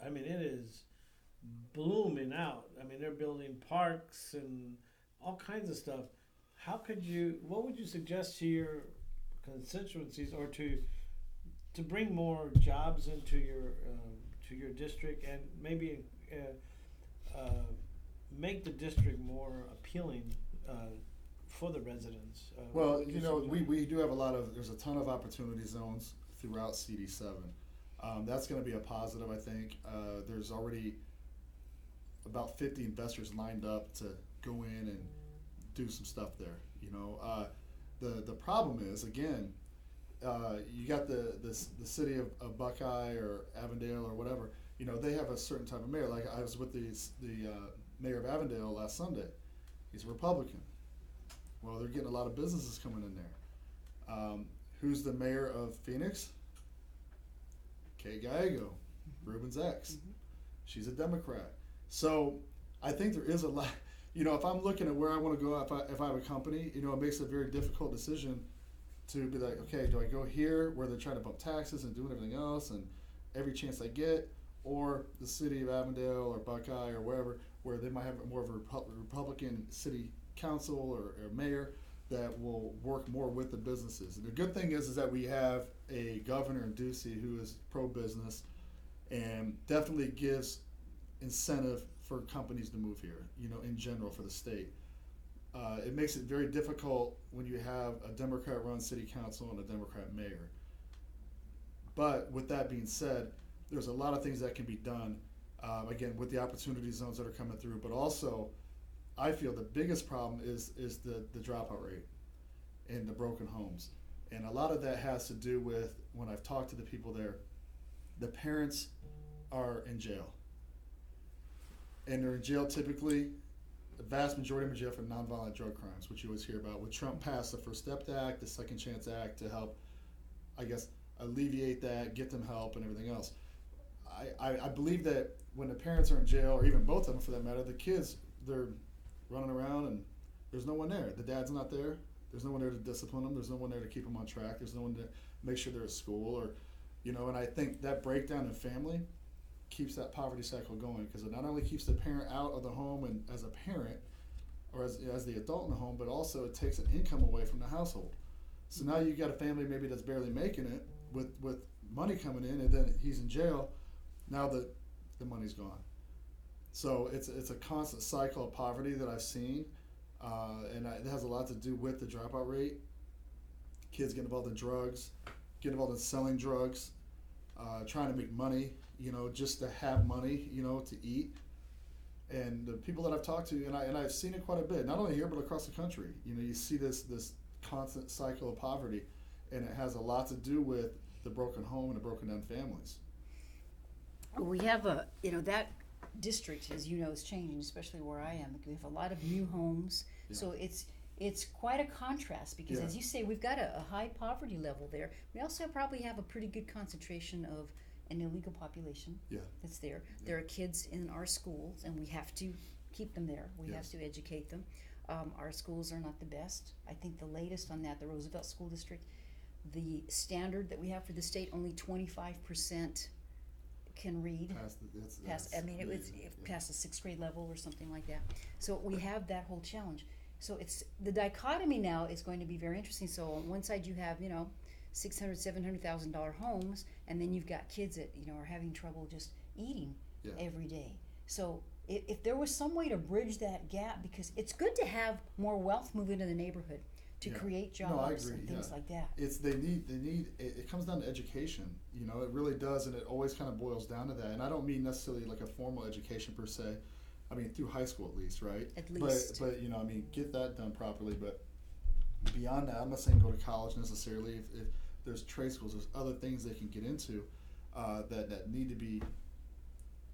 is blooming out. I mean, they're building parks and all kinds of stuff. What would you suggest to your constituencies or to bring more jobs into your district and maybe make the district more appealing for the residents. Well, you know, we do have there's a ton of opportunity zones throughout CD7. That's going to be a positive, I think. There's already about 50 investors lined up to go in and do some stuff there. You know, the problem is, again, you got the city of Buckeye or Avondale or whatever. You know, they have a certain type of mayor. Like I was with the mayor of Avondale last Sunday. He's a Republican. Well, they're getting a lot of businesses coming in there. Who's the mayor of Phoenix? Kate Gallego, Ruben's ex. She's a Democrat. So I think there is a lot. You know, if I'm looking at where I want to go, if I have a company, you know, it makes a very difficult decision to be like, okay, do I go here where they're trying to bump taxes and doing everything else and every chance I get, or the city of Avondale or Buckeye or wherever, where they might have more of a Republican city council or mayor that will work more with the businesses. And the good thing is that we have a governor in Ducey who is pro-business and definitely gives incentive for companies to move here, you know, in general for the state. It makes it very difficult when you have a Democrat-run city council and a Democrat mayor. But with that being said, there's a lot of things that can be done, again, with the opportunity zones that are coming through, but also I feel the biggest problem is the dropout rate and the broken homes. And a lot of that has to do with, when I've talked to the people there, the parents are in jail. And they're in jail typically, the vast majority of them in jail for nonviolent drug crimes, which you always hear about. When Trump passed the First Step Act, the Second Chance Act to help, I guess, alleviate that, get them help and everything else. I believe that when the parents are in jail, or even both of them for that matter, the kids, they're running around and there's no one there. The dad's not there. There's no one there to discipline them. There's no one there to keep them on track. There's no one to make sure they're at school, or, you know, and I think that breakdown in family keeps that poverty cycle going, because it not only keeps the parent out of the home and as a parent or as the adult in the home, but also it takes an income away from the household. So now you got a family maybe that's barely making it with money coming in, and then he's in jail. Now the money's gone. So it's a constant cycle of poverty that I've seen, and it has a lot to do with the dropout rate. Kids get involved in drugs, get involved in selling drugs, trying to make money, you know, just to have money, you know, to eat. And the people that I've talked to, and I've seen it quite a bit, not only here but across the country. You know, you see this constant cycle of poverty, and it has a lot to do with the broken home and the broken down families. We have that district, as you know, is changing, especially where I am. We have a lot of new homes, so it's quite a contrast because, as you say, we've got a high poverty level there. We also probably have a pretty good concentration of an illegal population that's there. There are kids in our schools, and we have to keep them there. We have to educate them. Our schools are not the best. I think the latest on that, the Roosevelt School District, the standard that we have for the state, only 25% can read. Past the sixth grade level or something like that. So we have that whole challenge. So it's the dichotomy now is going to be very interesting. So on one side you have, you know, $600,000, $700,000 homes, and then you've got kids that, you know, are having trouble just eating every day. So if there was some way to bridge that gap, because it's good to have more wealth move into the neighborhood to create jobs and things like that. It comes down to education, you know, it really does, and it always kind of boils down to that. And I don't mean necessarily like a formal education per se. I mean, through high school at least, right? At least. But you know, I mean, get that done properly. But beyond that, I'm not saying go to college necessarily. If there's trade schools, there's other things they can get into that need to be,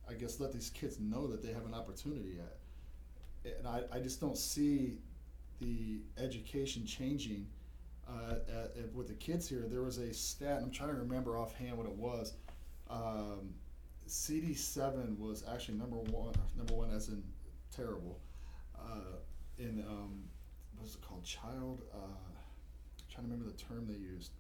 I guess, let these kids know that they have an opportunity at. And I just don't see the education changing with the kids here. There was a stat, and I'm trying to remember offhand what it was. CD7 was actually number one as in terrible, in what's it called, child, I'm trying to remember the term they used.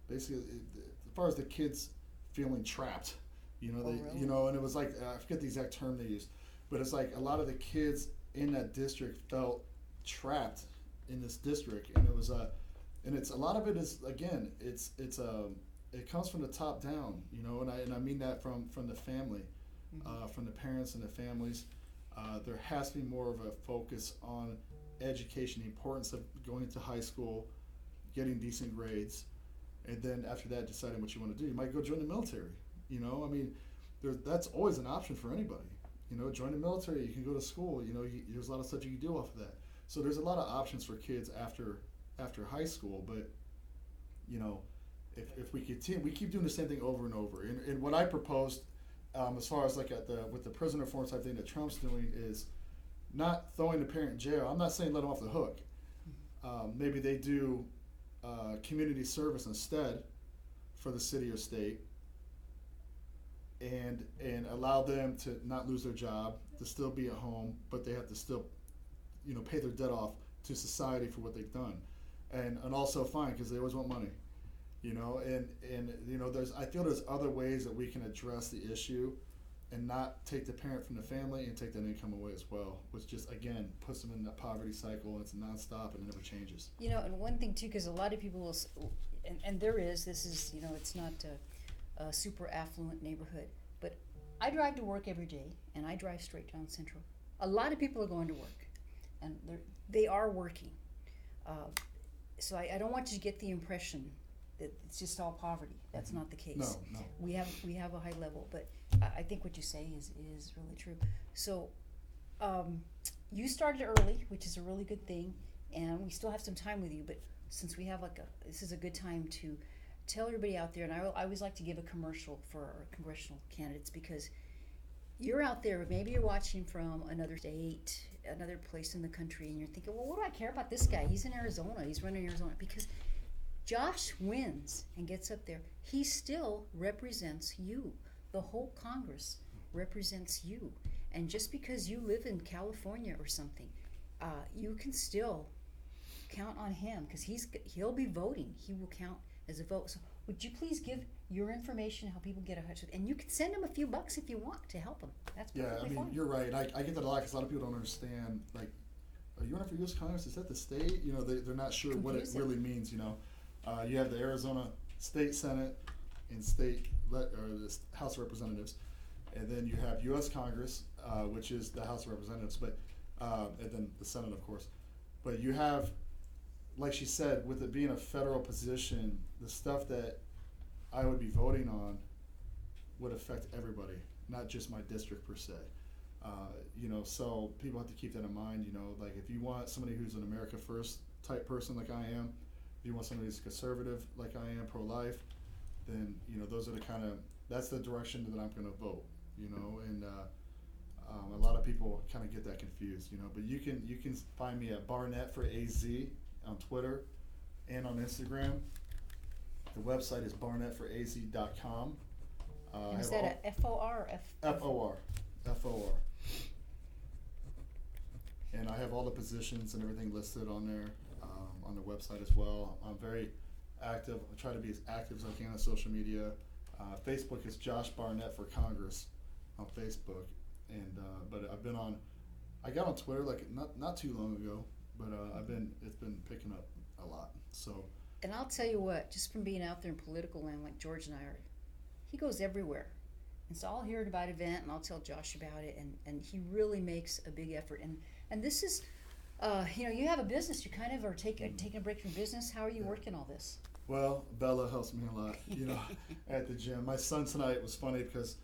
Basically, as far as the kids feeling trapped, you know, really? You know, and it was like, I forget the exact term they used, but it's like a lot of the kids in that district felt trapped in this district, and it was and it's a lot of it is, again, it comes from the top down, you know, and I mean that from the family, from the parents and the families. There has to be more of a focus on education, the importance of going to high school, getting decent grades, and then after that, deciding what you want to do. You might go join the military. You know, I mean, that's always an option for anybody. You know, join the military. You can go to school. You know, there's a lot of stuff you can do off of that. So there's a lot of options for kids after high school. But you know, if we continue, we keep doing the same thing over and over. And what I proposed, as far as like with the prison reform type thing that Trump's doing, is not throwing the parent in jail. I'm not saying let them off the hook. Maybe they do community service instead for the city or state, and allow them to not lose their job, to still be at home, but they have to still, you know, pay their debt off to society for what they've done, and also fine, because they always want money, you know, and you know, I feel there's other ways that we can address the issue and not take the parent from the family and take that income away as well, which just, again, puts them in that poverty cycle, and it's nonstop and it never changes. You know, and one thing too, because a lot of people will, and this is, you know, it's not a super affluent neighborhood, but I drive to work every day, and I drive straight down Central. A lot of people are going to work, and they are working. So I don't want you to get the impression that it's just all poverty. That's not the case. No. We have a high level, but I think what you say is really true. So you started early, which is a really good thing, and we still have some time with you, but since we have this is a good time to tell everybody out there, and I always like to give a commercial for our congressional candidates, because you're out there, maybe you're watching from another state, another place in the country, and you're thinking, well, what do I care about this guy? He's in Arizona, he's running Arizona. Because Josh wins and gets up there, he still represents you. The whole Congress represents you. And just because you live in California or something, you can still count on him, because he'll be voting. He will count as a vote. So would you please give your information, how people get in touch with, and you can send them a few bucks if you want to help them. That's perfectly fine. You're right. I get that a lot, because a lot of people don't understand, like, are you running for U.S. Congress? Is that the state? You know, they're not sure what it really means, you know. You have the Arizona State Senate and the House of Representatives, and then you have U.S. Congress, which is the House of Representatives, but and then the Senate, of course. But you have, like she said, with it being a federal position, the stuff that I would be voting on would affect everybody, not just my district per se. You know, so people have to keep that in mind. You know, like if you want somebody who's an America First type person like I am, if you want somebody who's conservative like I am, pro-life, then, you know, that's the direction that I'm going to vote, you know, and a lot of people kind of get that confused, you know, but you can find me at Barnett for AZ on Twitter and on Instagram. The website is barnettforaz.com. Is that a F-O-R or F-O-R. F-O-R. And I have all the positions and everything listed on there, on the website as well. I'm very active. I try to be as active as I can on social media. Facebook is Josh Barnett for Congress on Facebook, and but I got on Twitter like not too long ago, but it's been picking up a lot. So. And I'll tell you what, just from being out there in political land like George and I are, he goes everywhere. And so I'll hear about an event and I'll tell Josh about it, and he really makes a big effort. And this is, you know, you have a business. You kind of are taking a break from business. How are you working all this? Well, Bella helps me a lot, you know, at the gym. My son tonight was funny because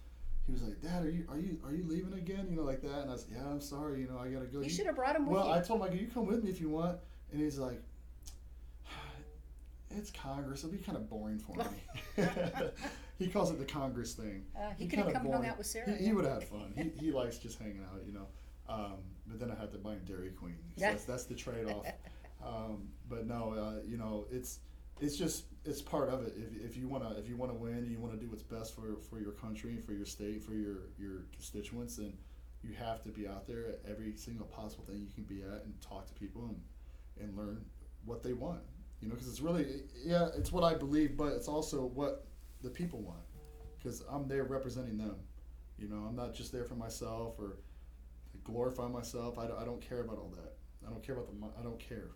he was like, "Dad, are you leaving again?" You know, like that. And I said, "Yeah, I'm sorry. You know, I gotta go." You should have brought him with you. Well, I told him, "You come with me if you want." And he's like, "It's Congress. It'll be kind of boring for me." He calls it the Congress thing. He could have come hung out with Sarah. He would have had fun. He likes just hanging out, you know. But then I had to buy him Dairy Queen. So that's the trade-off. But no, you know, it's part of it. If you wanna win, you wanna do what's best for your country, for your state, for your constituents, then you have to be out there at every single possible thing you can be at and talk to people and learn what they want. You know, because it's really, it's what I believe, but it's also what the people want. Because I'm there representing them. You know, I'm not just there for myself or to glorify myself. I don't care about all that. I don't care about I don't care.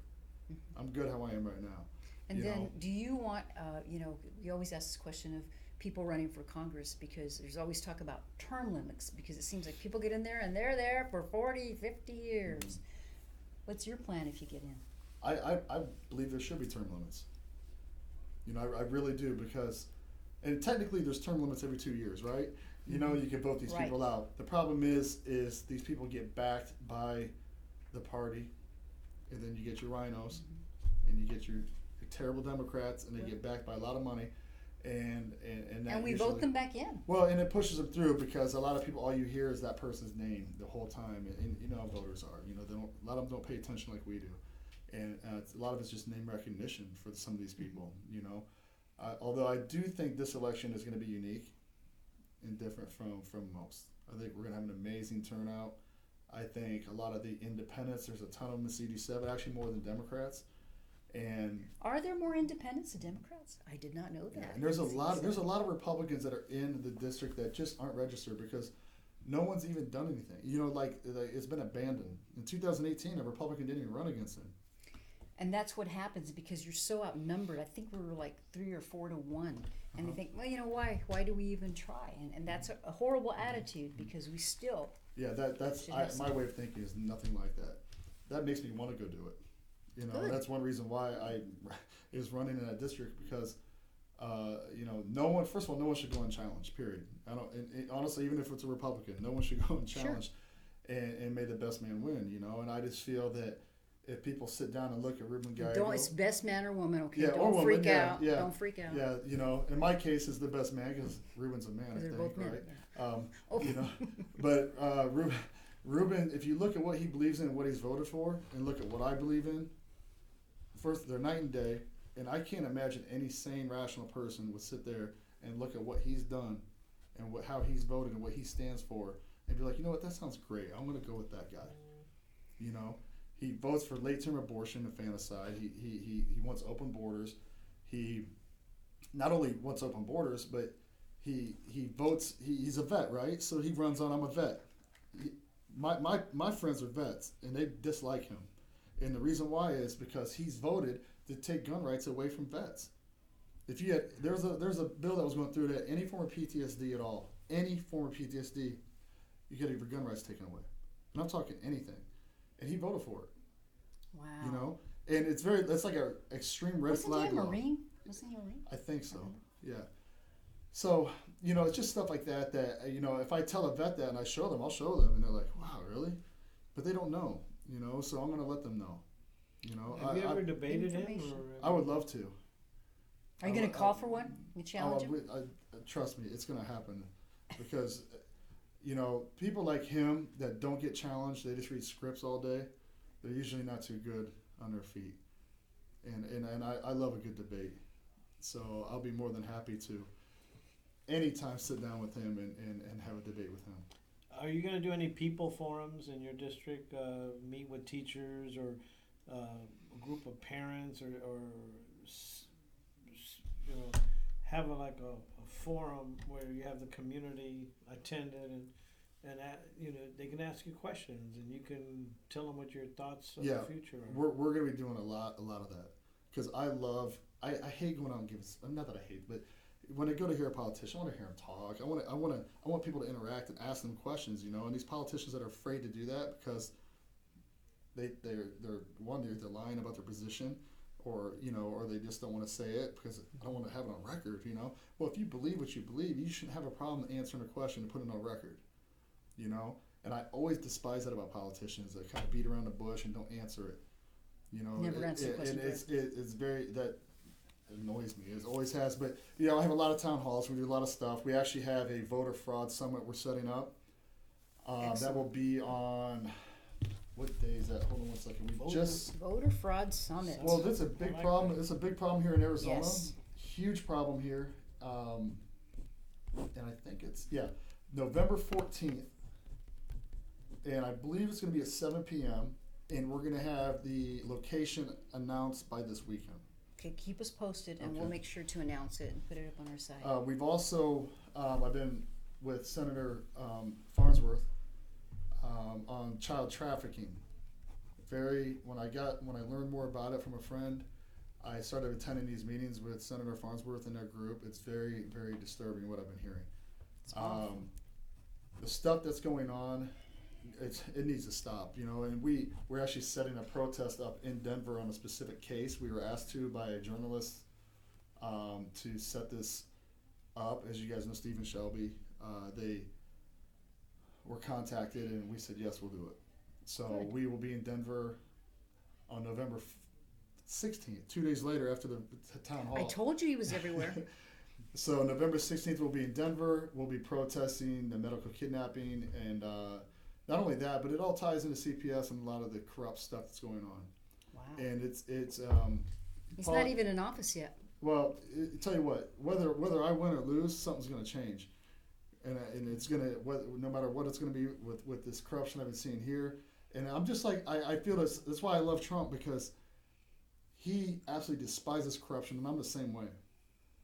I'm good how I am right now. And then, do you want, you know, we always ask this question of people running for Congress, because there's always talk about term limits, because it seems like people get in there and they're there for 40, 50 years. What's your plan if you get in? I believe there should be term limits. You know, I really do, because, and technically there's term limits every 2 years, right? You know, you can vote these Right. people out. The problem is these people get backed by the party, and then you get your rhinos, and you get your terrible Democrats, and they get backed by a lot of money, and that And we usually, vote them back in. well, and it pushes them through, because a lot of people, all you hear is that person's name the whole time, and you know how voters are. You know, they don't, a lot of them don't pay attention like we do, and a lot of it's just name recognition for some of these people. You know, although I do think this election is going to be unique and different from most. I think we're going to have an amazing turnout. I think a lot of the independents, there's a ton of them in CD7, actually more than Democrats, and Are there more independents than Democrats? I did not know that. and there's a lot of Republicans that are in the district that just aren't registered because no one's even done anything. You know, like it's been abandoned. In 2018, a Republican didn't even run against him. And that's what happens because you're so outnumbered. I think we were like 3 or 4 to 1. And they think, well, you know, why do we even try? And that's a horrible attitude, because we still. Yeah, that's my way of thinking is nothing like that. That makes me want to go do it. You know, Good. that's one reason why I is running in that district, because you know, no one. First of all, no one should go unchallenged. Period. I don't. And honestly, even if it's a Republican, no one should go unchallenged, and may the best man win. You know, and I just feel that if people sit down and look at Ruben Gallego, Don't, it's best man or woman, okay? Yeah, or Don't woman, freak yeah, out. yeah. Don't freak out. yeah, you know, in my case, is the best man because Ruben's a man. I Because they're think, both men. right? Yeah. Oh. You know, but Ruben, if you look at what he believes in, what he's voted for, and look at what I believe in, first they're night and day, and I can't imagine any sane, rational person would sit there and look at what he's done, and how he's voted and what he stands for, and be like, you know what, that sounds great. I'm gonna go with that guy. You know, he votes for late-term abortion and infanticide. He wants open borders. He not only wants open borders, but he votes. He's a vet, right? So he runs on, I'm a vet. My friends are vets, and they dislike him. And the reason why is because he's voted to take gun rights away from vets. If you had, there's a bill that was going through that any form of PTSD at all, any form of PTSD, you get your gun rights taken away. And I'm talking anything. And he voted for it. Wow. You know? And it's like a extreme red Wasn't flag he a law. Marine? Wasn't he a Marine? I think so. Yeah. So, you know, it's just stuff like that, you know, if I tell a vet that and I'll show them, and they're like, wow, really? But they don't know, you know, so I'm going to let them know. You know, Have you ever debated him? information. Or, I would love to. Are you going to call for one? You challenge him? Trust me, it's going to happen because, you know, people like him that don't get challenged, they just read scripts all day, they're usually not too good on their feet. And I love a good debate. So I'll be more than happy to anytime sit down with him and have a debate with him. Are you going to do any people forums in your district? Meet with teachers or a group of parents, or you know, have a forum where you have the community attend it and you know, they can ask you questions and you can tell them what your thoughts of the future are. We're going to be doing a lot of that because I hate going out and giving. Not that I hate, but when I go to hear a politician, I want to hear them talk. I want people to interact and ask them questions. You know, and these politicians that are afraid to do that because they're either lying about their position, or you know, or they just don't want to say it because I don't want to have it on record. You know, well, if you believe what you believe, you shouldn't have a problem answering a question and putting it on record. You know, and I always despise that about politicians that kind of beat around the bush and don't answer it. You know, Never answer the question. and it's very that annoys me. It always has. But you know, I have a lot of town halls. We do a lot of stuff. We actually have a voter fraud summit we're setting up. That will be on. What day is that? Hold on one second. Voter fraud summit. Well, that's a big problem. It's a big problem here in Arizona. Yes. Huge problem here. And I think it's November 14th. And I believe it's going to be at 7 p.m. And we're going to have the location announced by this weekend. Okay, keep us posted, and Okay. we'll make sure to announce it and put it up on our site. We've also, I've been with Senator Farnsworth on child trafficking. When I learned more about it from a friend, I started attending these meetings with Senator Farnsworth and their group. It's very, very disturbing what I've been hearing. It's awful. The stuff that's going on, it needs to stop, you know. And we're actually setting a protest up in Denver on a specific case. We were asked to by a journalist to set this up. As you guys know, Stephen Shelby, they were contacted, and we said yes, we'll do it. So Good. we will be in Denver on November 16th, 2 days later after the town hall. I told you he was everywhere. So November 16th, we'll be in Denver. We'll be protesting the medical kidnapping, and not only that, but it all ties into CPS and a lot of the corrupt stuff that's going on. Wow. And it's He's not even in office yet. well. Tell you what, whether I win or lose, something's going to change, and it's going to, no matter what it's going to be with this corruption I've been seeing here. And I'm just like, I feel that's why I love Trump, because he absolutely despises corruption, and I'm the same way.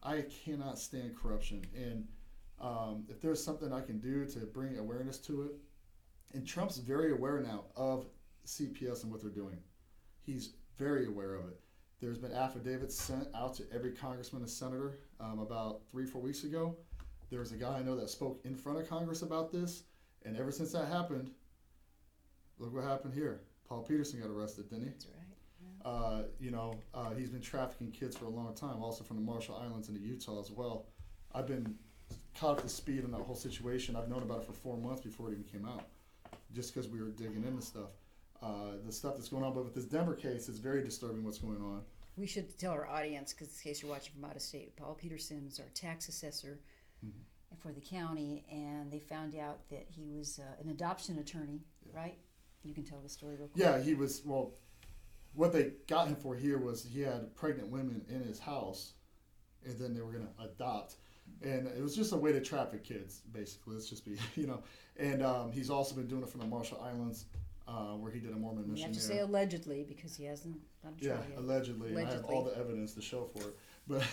I cannot stand corruption, and if there's something I can do to bring awareness to it, and Trump's very aware now of CPS and what they're doing. He's very aware of it. There's been affidavits sent out to every congressman and senator about 3-4 weeks ago. There was a guy I know that spoke in front of Congress about this, and ever since that happened, look what happened here. Paul Peterson got arrested, didn't he? That's right. He's been trafficking kids for a long time, also from the Marshall Islands into Utah as well. I've been caught up to speed on that whole situation. I've known about it for 4 months before it even came out, just because we were digging into stuff. The stuff that's going on, but with this Denver case, it's very disturbing what's going on. We should tell our audience, because in case you're watching from out of state, Paul Peterson is our tax assessor for the county, and they found out that he was an adoption attorney, right? You can tell the story real quick. Yeah, he was, well, what they got him for here was he had pregnant women in his house, and then they were going to adopt. And it was just a way to traffic kids, basically. Let's just be, And he's also been doing it from the Marshall Islands, where he did a Mormon You mission have to there. say allegedly, because he hasn't done a trial yet. Allegedly. And I have Allegedly. all the evidence to show for it. But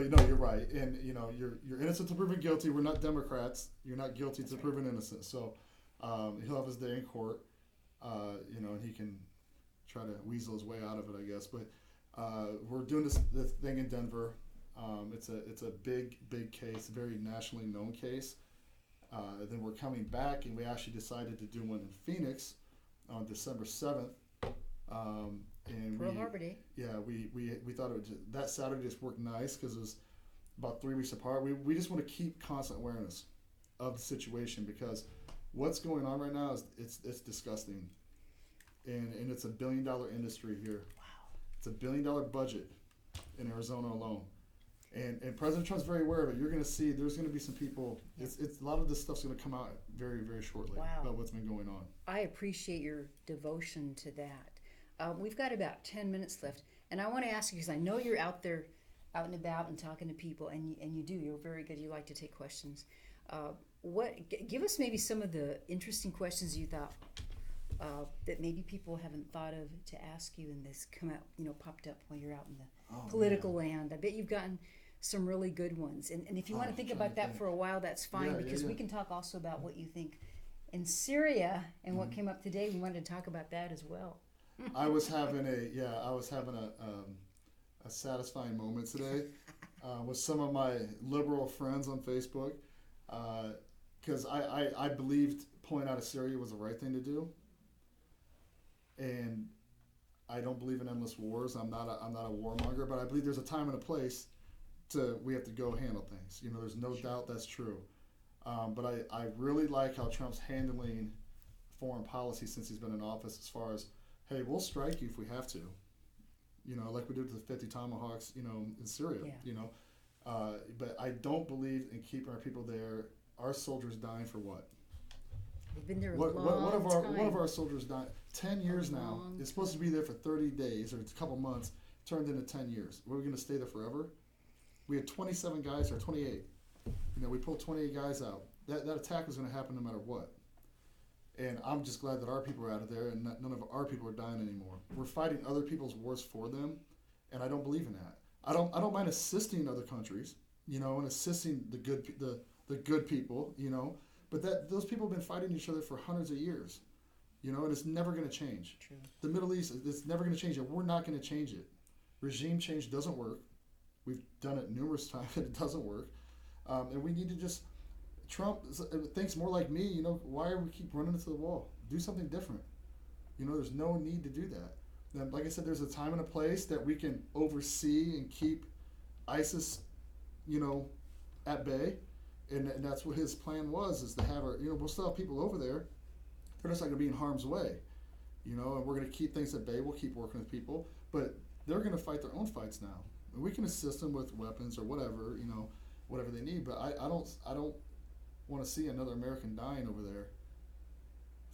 no, you're right. And you're innocent to proven guilty. We're not Democrats. You're not guilty to proven innocent. So he'll have his day in court. And he can try to weasel his way out of it, I guess. But we're doing this thing in Denver. It's a big case, a very nationally known case. Then we're coming back, and we actually decided to do one in Phoenix on December 7th. And Pearl Harbor Day. Yeah, we thought it would that Saturday just worked nice because it was about 3 weeks apart. We just want to keep constant awareness of the situation, because what's going on right now is it's disgusting, and it's $1 billion industry here. Wow. It's $1 billion budget in Arizona alone. And President Trump's very aware of it. You're going to see there's going to be some people. It's a lot of this stuff's going to come out very, very shortly about what's been going on. I appreciate your devotion to that. We've got about 10 minutes left, and I want to ask you, because I know you're out there, out and about, and talking to people, and you do. You're very good. You like to take questions. Give us maybe some of the interesting questions you thought that maybe people haven't thought of to ask you, and this popped up while you're out in the political land. I bet you've gotten some really good ones. And if you want to think about that for a while, that's fine, because we can talk also about what you think in Syria and what came up today. We wanted to talk about that as well. I was having a satisfying moment today with some of my liberal friends on Facebook, because I believed pulling out of Syria was the right thing to do, and I don't believe in endless wars. I'm not a warmonger, but I believe there's a time and a place we have to go handle things. There's no doubt that's true. But I really like how Trump's handling foreign policy since he's been in office, as far as, hey, we'll strike you if we have to, like we did with the 50 Tomahawks, in Syria, but I don't believe in keeping our people there. Our soldiers dying for what? They've been there a long time. One of our soldiers died 10 years now. It's supposed to be there for 30 days or a couple months. Turned into 10 years. We're going to stay there forever. We had 27 guys or 28. We pulled 28 guys out. That attack was going to happen no matter what. And I'm just glad that our people are out of there, and none of our people are dying anymore. We're fighting other people's wars for them, and I don't believe in that. I don't mind assisting other countries, and assisting the good people, but those people have been fighting each other for hundreds of years, and it's never going to change. True. The Middle East, it's never going to change it. We're not going to change it. regime change doesn't work. We've done it numerous times and it doesn't work. And we need to just, Trump thinks more like me, why are we keep running into the wall? Do something different. There's no need to do that. And like I said, there's a time and a place that we can oversee and keep ISIS, at bay. And that's what his plan was, is to have we'll still have people over there. They're just not going to be in harm's way, and we're going to keep things at bay. We'll keep working with people, but they're going to fight their own fights now. And we can assist them with weapons or whatever, whatever they need. But I don't want to see another American dying over there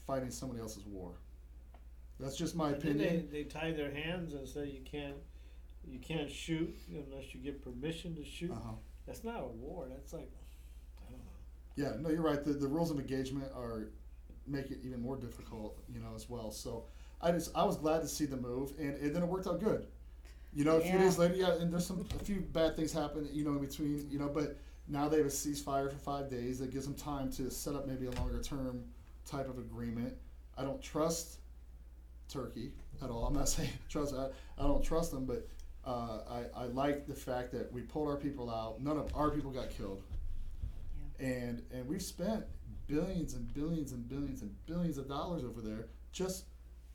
fighting somebody else's war. That's just my And then opinion. they tie their hands and say you can't shoot unless you get permission to shoot. Uh-huh. That's not a war. That's like, I don't know. Yeah, no, you're right. The rules of engagement make it even more difficult, as well. So I was glad to see the move, and then it worked out good. A few days later, and there's a few bad things happen, in between, but now they have a ceasefire for 5 days. That gives them time to set up maybe a longer term type of agreement. I don't trust Turkey at all. I'm not saying trust. I don't trust them, but I like the fact that we pulled our people out. None of our people got killed, and we've spent billions and billions and billions and billions of dollars over there just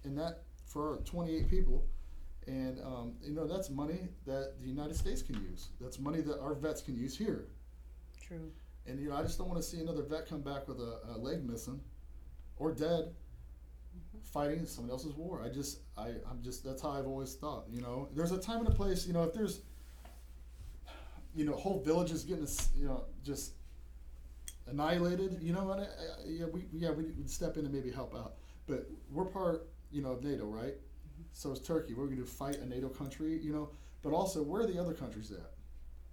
in that for our 28 people. And that's money that the United States can use. That's money that our vets can use here. True. And I just don't want to see another vet come back with a leg missing or dead, fighting somebody else's war. I'm just that's how I've always thought. There's a time and a place. If there's whole villages getting just annihilated. We'd step in and maybe help out. But we're part of NATO, right? So is Turkey. We're going to fight a NATO country, but also where are the other countries at?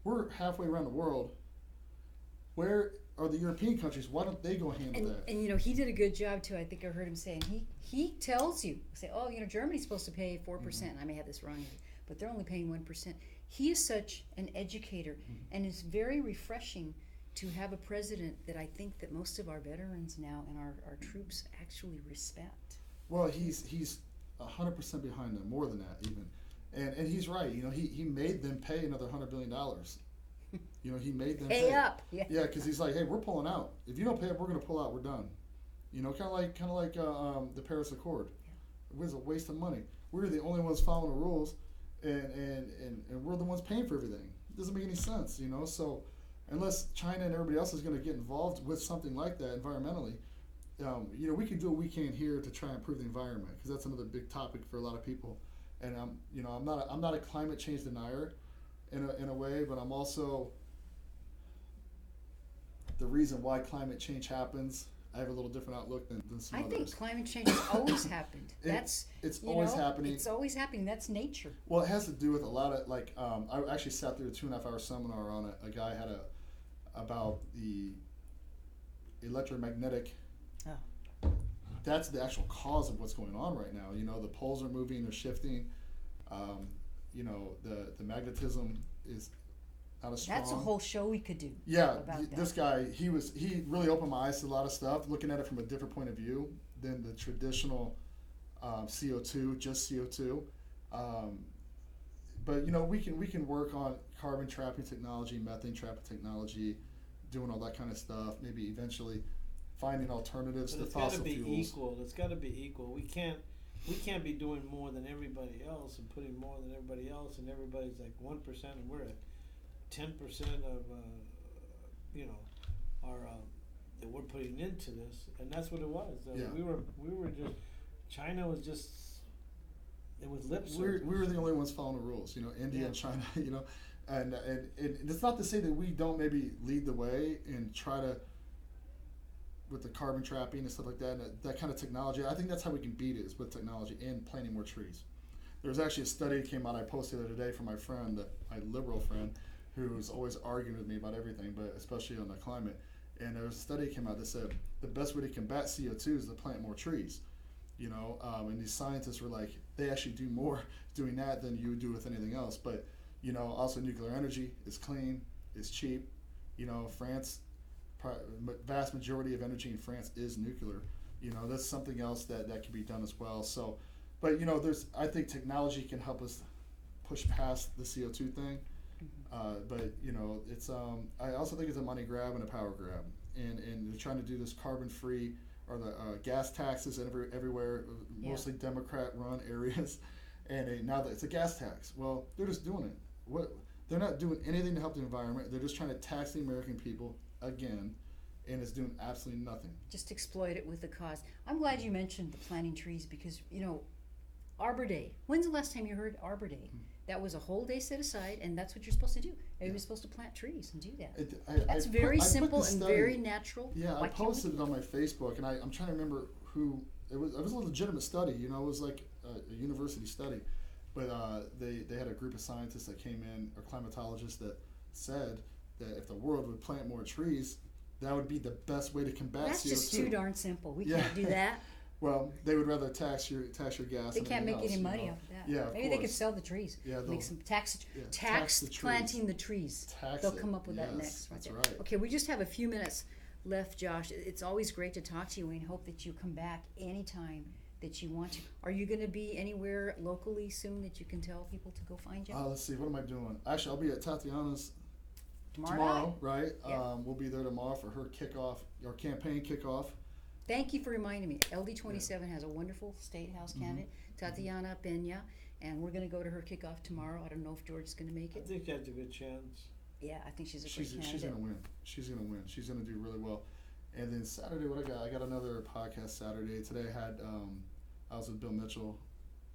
We're halfway around the world. Where are the European countries? Why don't they go handle that? And he did a good job too. I think I heard him saying he tells you, Germany's supposed to pay 4%. I may have this wrong, but they're only paying 1%. He is such an educator, and it's very refreshing to have a president that I think that most of our veterans now and our troops actually respect. Well, he's 100% behind them, more than that even, and he's right. He made them pay another $100 billion. He made them pay up. Yeah, because he's like, hey, we're pulling out. If you don't pay up, we're going to pull out. We're done. Kind of like the Paris Accord. It was a waste of money. We were the only ones following the rules, and we're the ones paying for everything. It doesn't make any sense, So unless China and everybody else is going to get involved with something like that environmentally, we can do what we can here to try and improve the environment, because that's another big topic for a lot of people. And I'm not a climate change denier in a way, but I'm also the reason why climate change happens. I have a little different outlook than some I others. think climate change has always happened. It's always happening. It's always happening. That's nature. Well, it has to do with a lot of I actually sat through a 2.5-hour seminar on a guy had about the electromagnetic. Oh. That's the actual cause of what's going on right now. The poles are moving, they're shifting. The magnetism is not as strong. That's a whole show we could do. Yeah, about that. This guy, he really opened my eyes to a lot of stuff, looking at it from a different point of view than the traditional CO2, just CO2. But we can work on carbon trapping technology, methane trapping technology, doing all that kind of stuff. Maybe eventually finding alternatives to fossil fuels. It's got to be equal. We can't be doing more than everybody else and putting more than everybody else, and everybody's like 1% and we're at 10% of our that we're putting into this, and that's what it was. Yeah. We were just China was just it was lip We service. were the only ones following the rules. India and China. And it's not to say that we don't maybe lead the way and try to with the carbon trapping and stuff like that, and that kind of technology. I think that's how we can beat it, is with technology and planting more trees. There's actually a study that came out I posted the other day from my friend, my liberal friend, who's always arguing with me about everything, but especially on the climate. And there was a study that came out that said the best way to combat CO2 is to plant more trees. And these scientists were like, they actually do more doing that than you would do with anything else. But also nuclear energy is clean, it's cheap. France, vast majority of energy in France is nuclear. That's something else that can be done as well. So, but I think technology can help us push past the CO2 thing. But you know, it's I also think it's a money grab and a power grab, and they're trying to do this carbon free or the gas taxes everywhere, mostly Democrat run areas, and now that it's a gas tax. Well, they're just doing it. What they're not doing anything to help the environment. They're just trying to tax the American people again, and it's doing absolutely nothing. Just exploit it with the cause. I'm glad you mentioned the planting trees because, you know, Arbor Day. When's the last time you heard Arbor Day? That was a whole day set aside, and that's what you're supposed to do. Everybody's supposed to plant trees and do that. That's very simple and very natural. Yeah, Why I can't we? posted it on my Facebook, and I'm trying to remember who it was. It was a legitimate study. You know, it was like a university study, but they had a group of scientists that came in, or climatologists, that said that if the world would plant more trees, that would be the best way to combat That's CO2. just too darn simple. We Yeah. can't do that. Well, they would rather tax your gas. They and can't make everything any else, money you know? off of that. Yeah, of Maybe they could course. sell the trees. Yeah, Make they'll- some tax tax the trees. planting the trees. Tax They'll it. come up with that Yes, next. that's there. right. Okay, we just have a few minutes left, Josh. It's always great to talk to you and hope that you come back anytime that you want to. Are you going to be anywhere locally soon that you can tell people to go find you? Let's see, what am I doing? Actually, I'll be at Tatiana's Tomorrow tomorrow, night? right? Yeah. We'll be there tomorrow for her kickoff, or campaign kickoff. Thank you for reminding me. LD27 has a wonderful state house Mm-hmm. candidate, Tatiana Peña, and we're going to go to her kickoff tomorrow. I don't know if George is going to make I it. think she has a good chance. Yeah, I think she's a great She's candidate. gonna win. She's gonna win. She's gonna do really well. And then Saturday, what I got? I got another podcast Saturday. Today I had I was with Bill Mitchell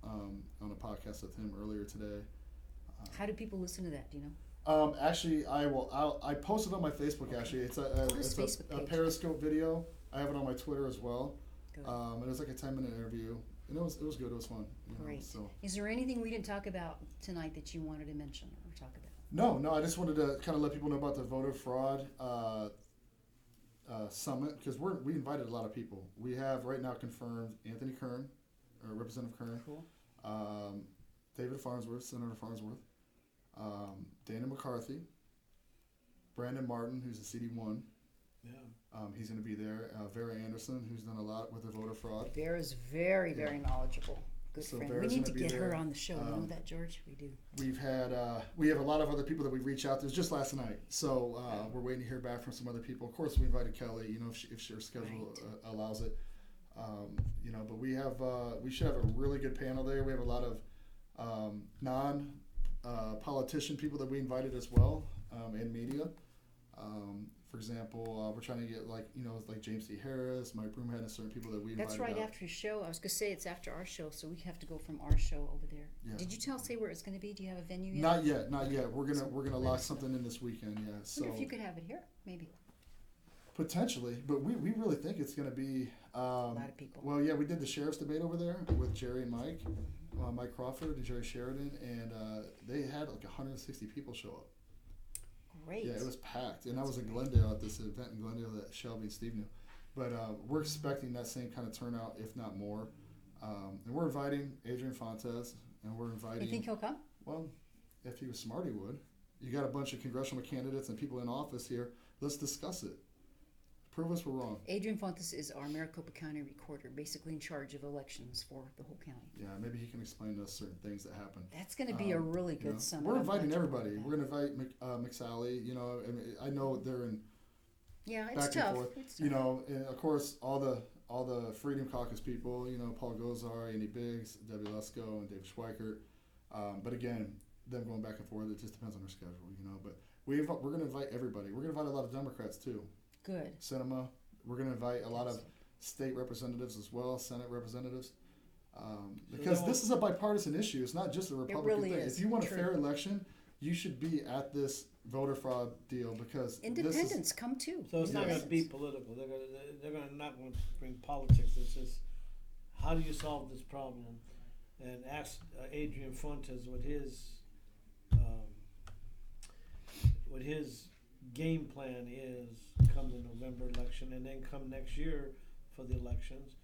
on a podcast with him earlier today. How do people listen to that? Do you know? Actually, I posted on my Facebook. Okay. Actually, it's his it's Facebook a page. Periscope video. I have it on my Twitter as well. Good. It was like a 10-minute interview, and it was good. It was fun. You know, Great. so Is there anything we didn't talk about tonight that you wanted to mention or talk about? no, I just wanted to kind of let people know about the voter fraud summit, because we invited a lot of people. We have right now confirmed Anthony Kern, or Representative Kern, Cool. David Farnsworth, Senator Farnsworth, Dana McCarthy, Brandon Martin, who's a CD1. Yeah. He's going to be there. Vera Anderson, who's done a lot with the voter fraud. Vera's very, very knowledgeable. Good So friend. Vera's We need to gonna be get her there. on the show. You know that, George? We do. We've had we have a lot of other people that we've reached out to. It was just last night, so we're waiting to hear back from some other people. Of course, we invited Kelly. You know, if her schedule allows it. You know, but we should have a really good panel there. We have a lot of non politician people that we invited as well, and media. For example, we're trying to get like James D. Harris, Mike Broomhead, and certain people that we invited. That's right out. after your show. I was going to say it's after our show, so we have to go from our show over there. Yeah. Did you say where it's going to be? Do you have a venue yet? Not yet. We're gonna lock something in this weekend. Yeah. I So wonder if you could have it here, maybe. potentially, but we really think it's gonna be A lot of people. Well, yeah, we did the sheriff's debate over there with Jerry and Mike, Mike Crawford and Jerry Sheridan, and they had like 160 people show up. Great. Yeah, it was packed, and I was in Glendale at this event in Glendale that Shelby and Steve knew. But we're expecting that same kind of turnout, if not more. And we're inviting Adrian Fontes, and we're inviting. You think he'll come? Well, if he was smart, he would. You got a bunch of congressional candidates and people in office here. Let's discuss it. Prove us we're wrong. Adrian Fontes is our Maricopa County recorder, basically in charge of elections for the whole county. Yeah, maybe he can explain to us certain things that happen. That's going to be a really You good know, summit. we're I'm inviting glad you brought everybody. that. We're going to invite McSally. You know, I know they're in Yeah, it's back tough. and forth. It's You tough. know, and of course all the Freedom Caucus people. You know, Paul Gozar, Andy Biggs, Debbie Lesko, and Dave Schweikert. But again, them going back and forth. It just depends on their schedule. You know, but we're going to invite everybody. We're going to invite a lot of Democrats too. Good. Cinema. We're going to invite a lot of state representatives as well, Senate representatives. Because this is a bipartisan issue. It's not just a Republican really thing. is. If you want a True. fair election, you should be at this voter fraud deal because Independents come too. So it's not going to Independents. be political. They're going to not going to bring politics. It's just how do you solve this problem? And ask Adrian Fontes what his game plan is come the November election, and then come next year for the elections.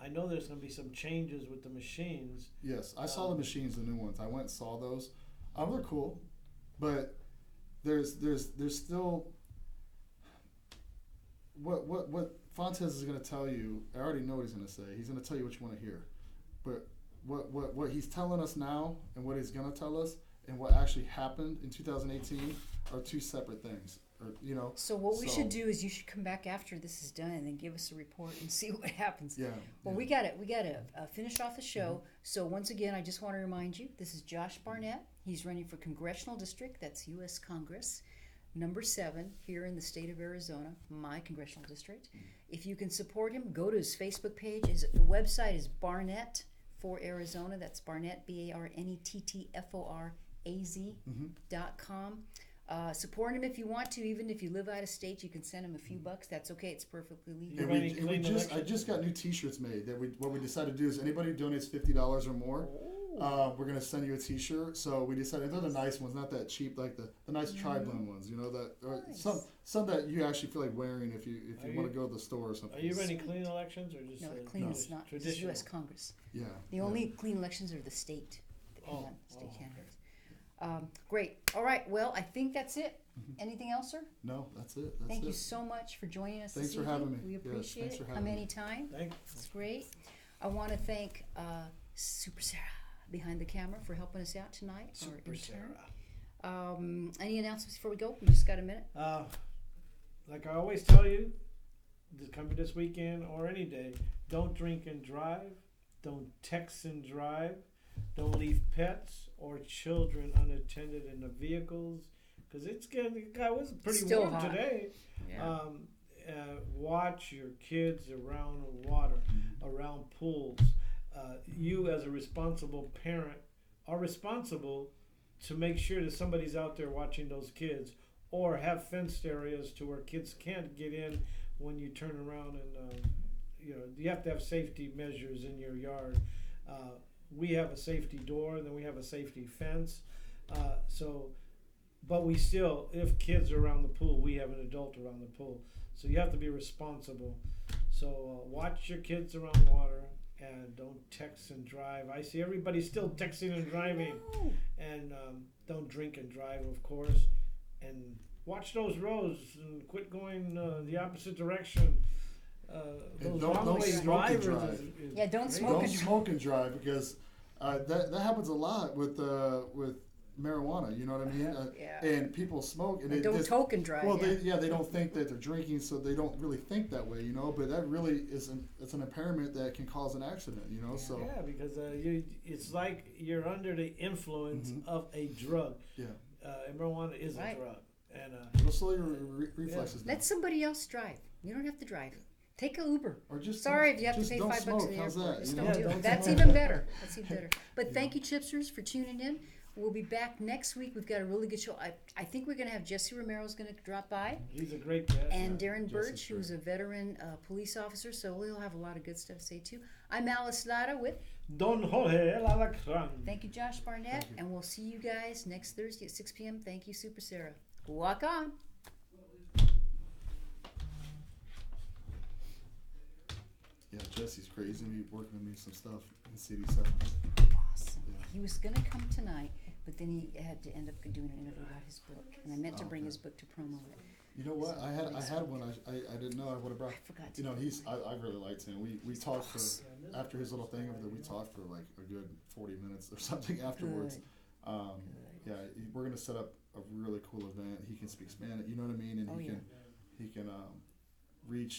I know there's going to be some changes with the machines. Yes, I saw the machines, the new ones. I went and saw those. They're cool, but there's still what Fontes is going to tell you. I already know what he's going to say. He's going to tell you what you want to hear, but what he's telling us now and what he's gonna tell us and what actually happened in 2018 are two separate things. Or, you know. So what we So- should do is you should come back after this is done and then give us a report and see what happens. Yeah. Well, yeah. we gotta finish off the show. So once again, I just want to remind you, this is Josh Barnett. He's running for congressional district. That's U.S. Congress, number 7 here in the state of Arizona, my congressional district. If you can support him, go to his Facebook page. His website is Barnett for Arizona. That's Barnett, BarnettForaz.com. Support him if you want to. Even if you live out of state, you can send him a few bucks. That's okay. It's perfectly legal. And Ready, we clean just I election? just got new T-shirts made. That what we decided to do is anybody who donates $50 or more, we're gonna send you a T-shirt. So we decided they're the nice ones, not that cheap like the nice tri-blend ones. You know that or Nice. some that you actually feel like wearing if you Are want to you- go to the store or something. Are you running clean elections or just No, the clean is not. This is traditional? U.S. Congress. Yeah. The only clean elections are the state. Oh, State okay. candidates. Great. All right. Well, I think that's it. Anything else, sir? No, that's it. That's Thank it. you so much for joining us Thanks this for evening. having me. We Yes, appreciate thanks it. for Come having me. anytime. Thank It's great. I want to thank Super Sarah behind the camera for helping us out tonight. our Super intern. Sarah. Any announcements before we go? We just got a minute. Like I always tell you, come this weekend or any day, don't drink and drive, don't text and drive, don't leave pets or children unattended in the vehicles, because it was pretty Still warm hot. today. Yeah. Watch your kids around water, around pools. You as a responsible parent are responsible to make sure that somebody's out there watching those kids, or have fenced areas to where kids can't get in when you turn around, and you have to have safety measures in your yard. We have a safety door, and then we have a safety fence. But we still, if kids are around the pool, we have an adult around the pool. So you have to be responsible. So watch your kids around the water, and don't text and drive. I see everybody still texting and driving. No. And don't drink and drive, of course. And watch those roads and quit going the opposite direction. Those don't wrong-way smoke and drivers drive. is Yeah, don't crazy. smoke Don't and drive. smoke and drive because that happens a lot with marijuana. You know what I mean? Yeah. And people smoke and And it don't just, toke and drive. well, yeah. they don't think that they're drinking, so they don't really think that way, you know. But that really is it's an impairment that can cause an accident, you know. So Yeah, because it's like you're under the influence Mhm. of a drug. yeah, And marijuana is Right. a drug. And it'll slow your reflexes down. Let somebody else drive. You don't have to drive. Take a Uber. Or just Sorry don't- if you have to just pay don't $5 smoke. in the How's airport. that? Just You don't know? do it. don't That's smoke. even better. That's even better. But Yeah. thank you, Chipsters, for tuning in. We'll be back next week. We've got a really good show. I think we're going to have Jesse Romero's going to drop by, he's a great guest. and Darren Jesse's Birch, who's great. a veteran police officer. So we'll have a lot of good stuff to say too. I'm Alice Lara with. Don Jorge El Alacran. Thank you, Josh Barnett, Thank you. and we'll see you guys next Thursday at 6 p.m. Thank you, Super Sarah. Walk on. Yeah, Jesse's crazy. He's gonna be working with me some stuff in CD7. Awesome. Yeah. He was going to come tonight, but then he had to end up doing an interview about his book, and I meant to bring Okay. his book to promote it. You know what? I had one. I didn't know I would have brought. I forgot to. You know, I really liked him. We talked for after his little thing over there. We talked for like a good 40 minutes or something afterwards. Good. Yeah, we're gonna set up a really cool event. He can speak Spanish. You know what I mean? And Oh, he yeah. can reach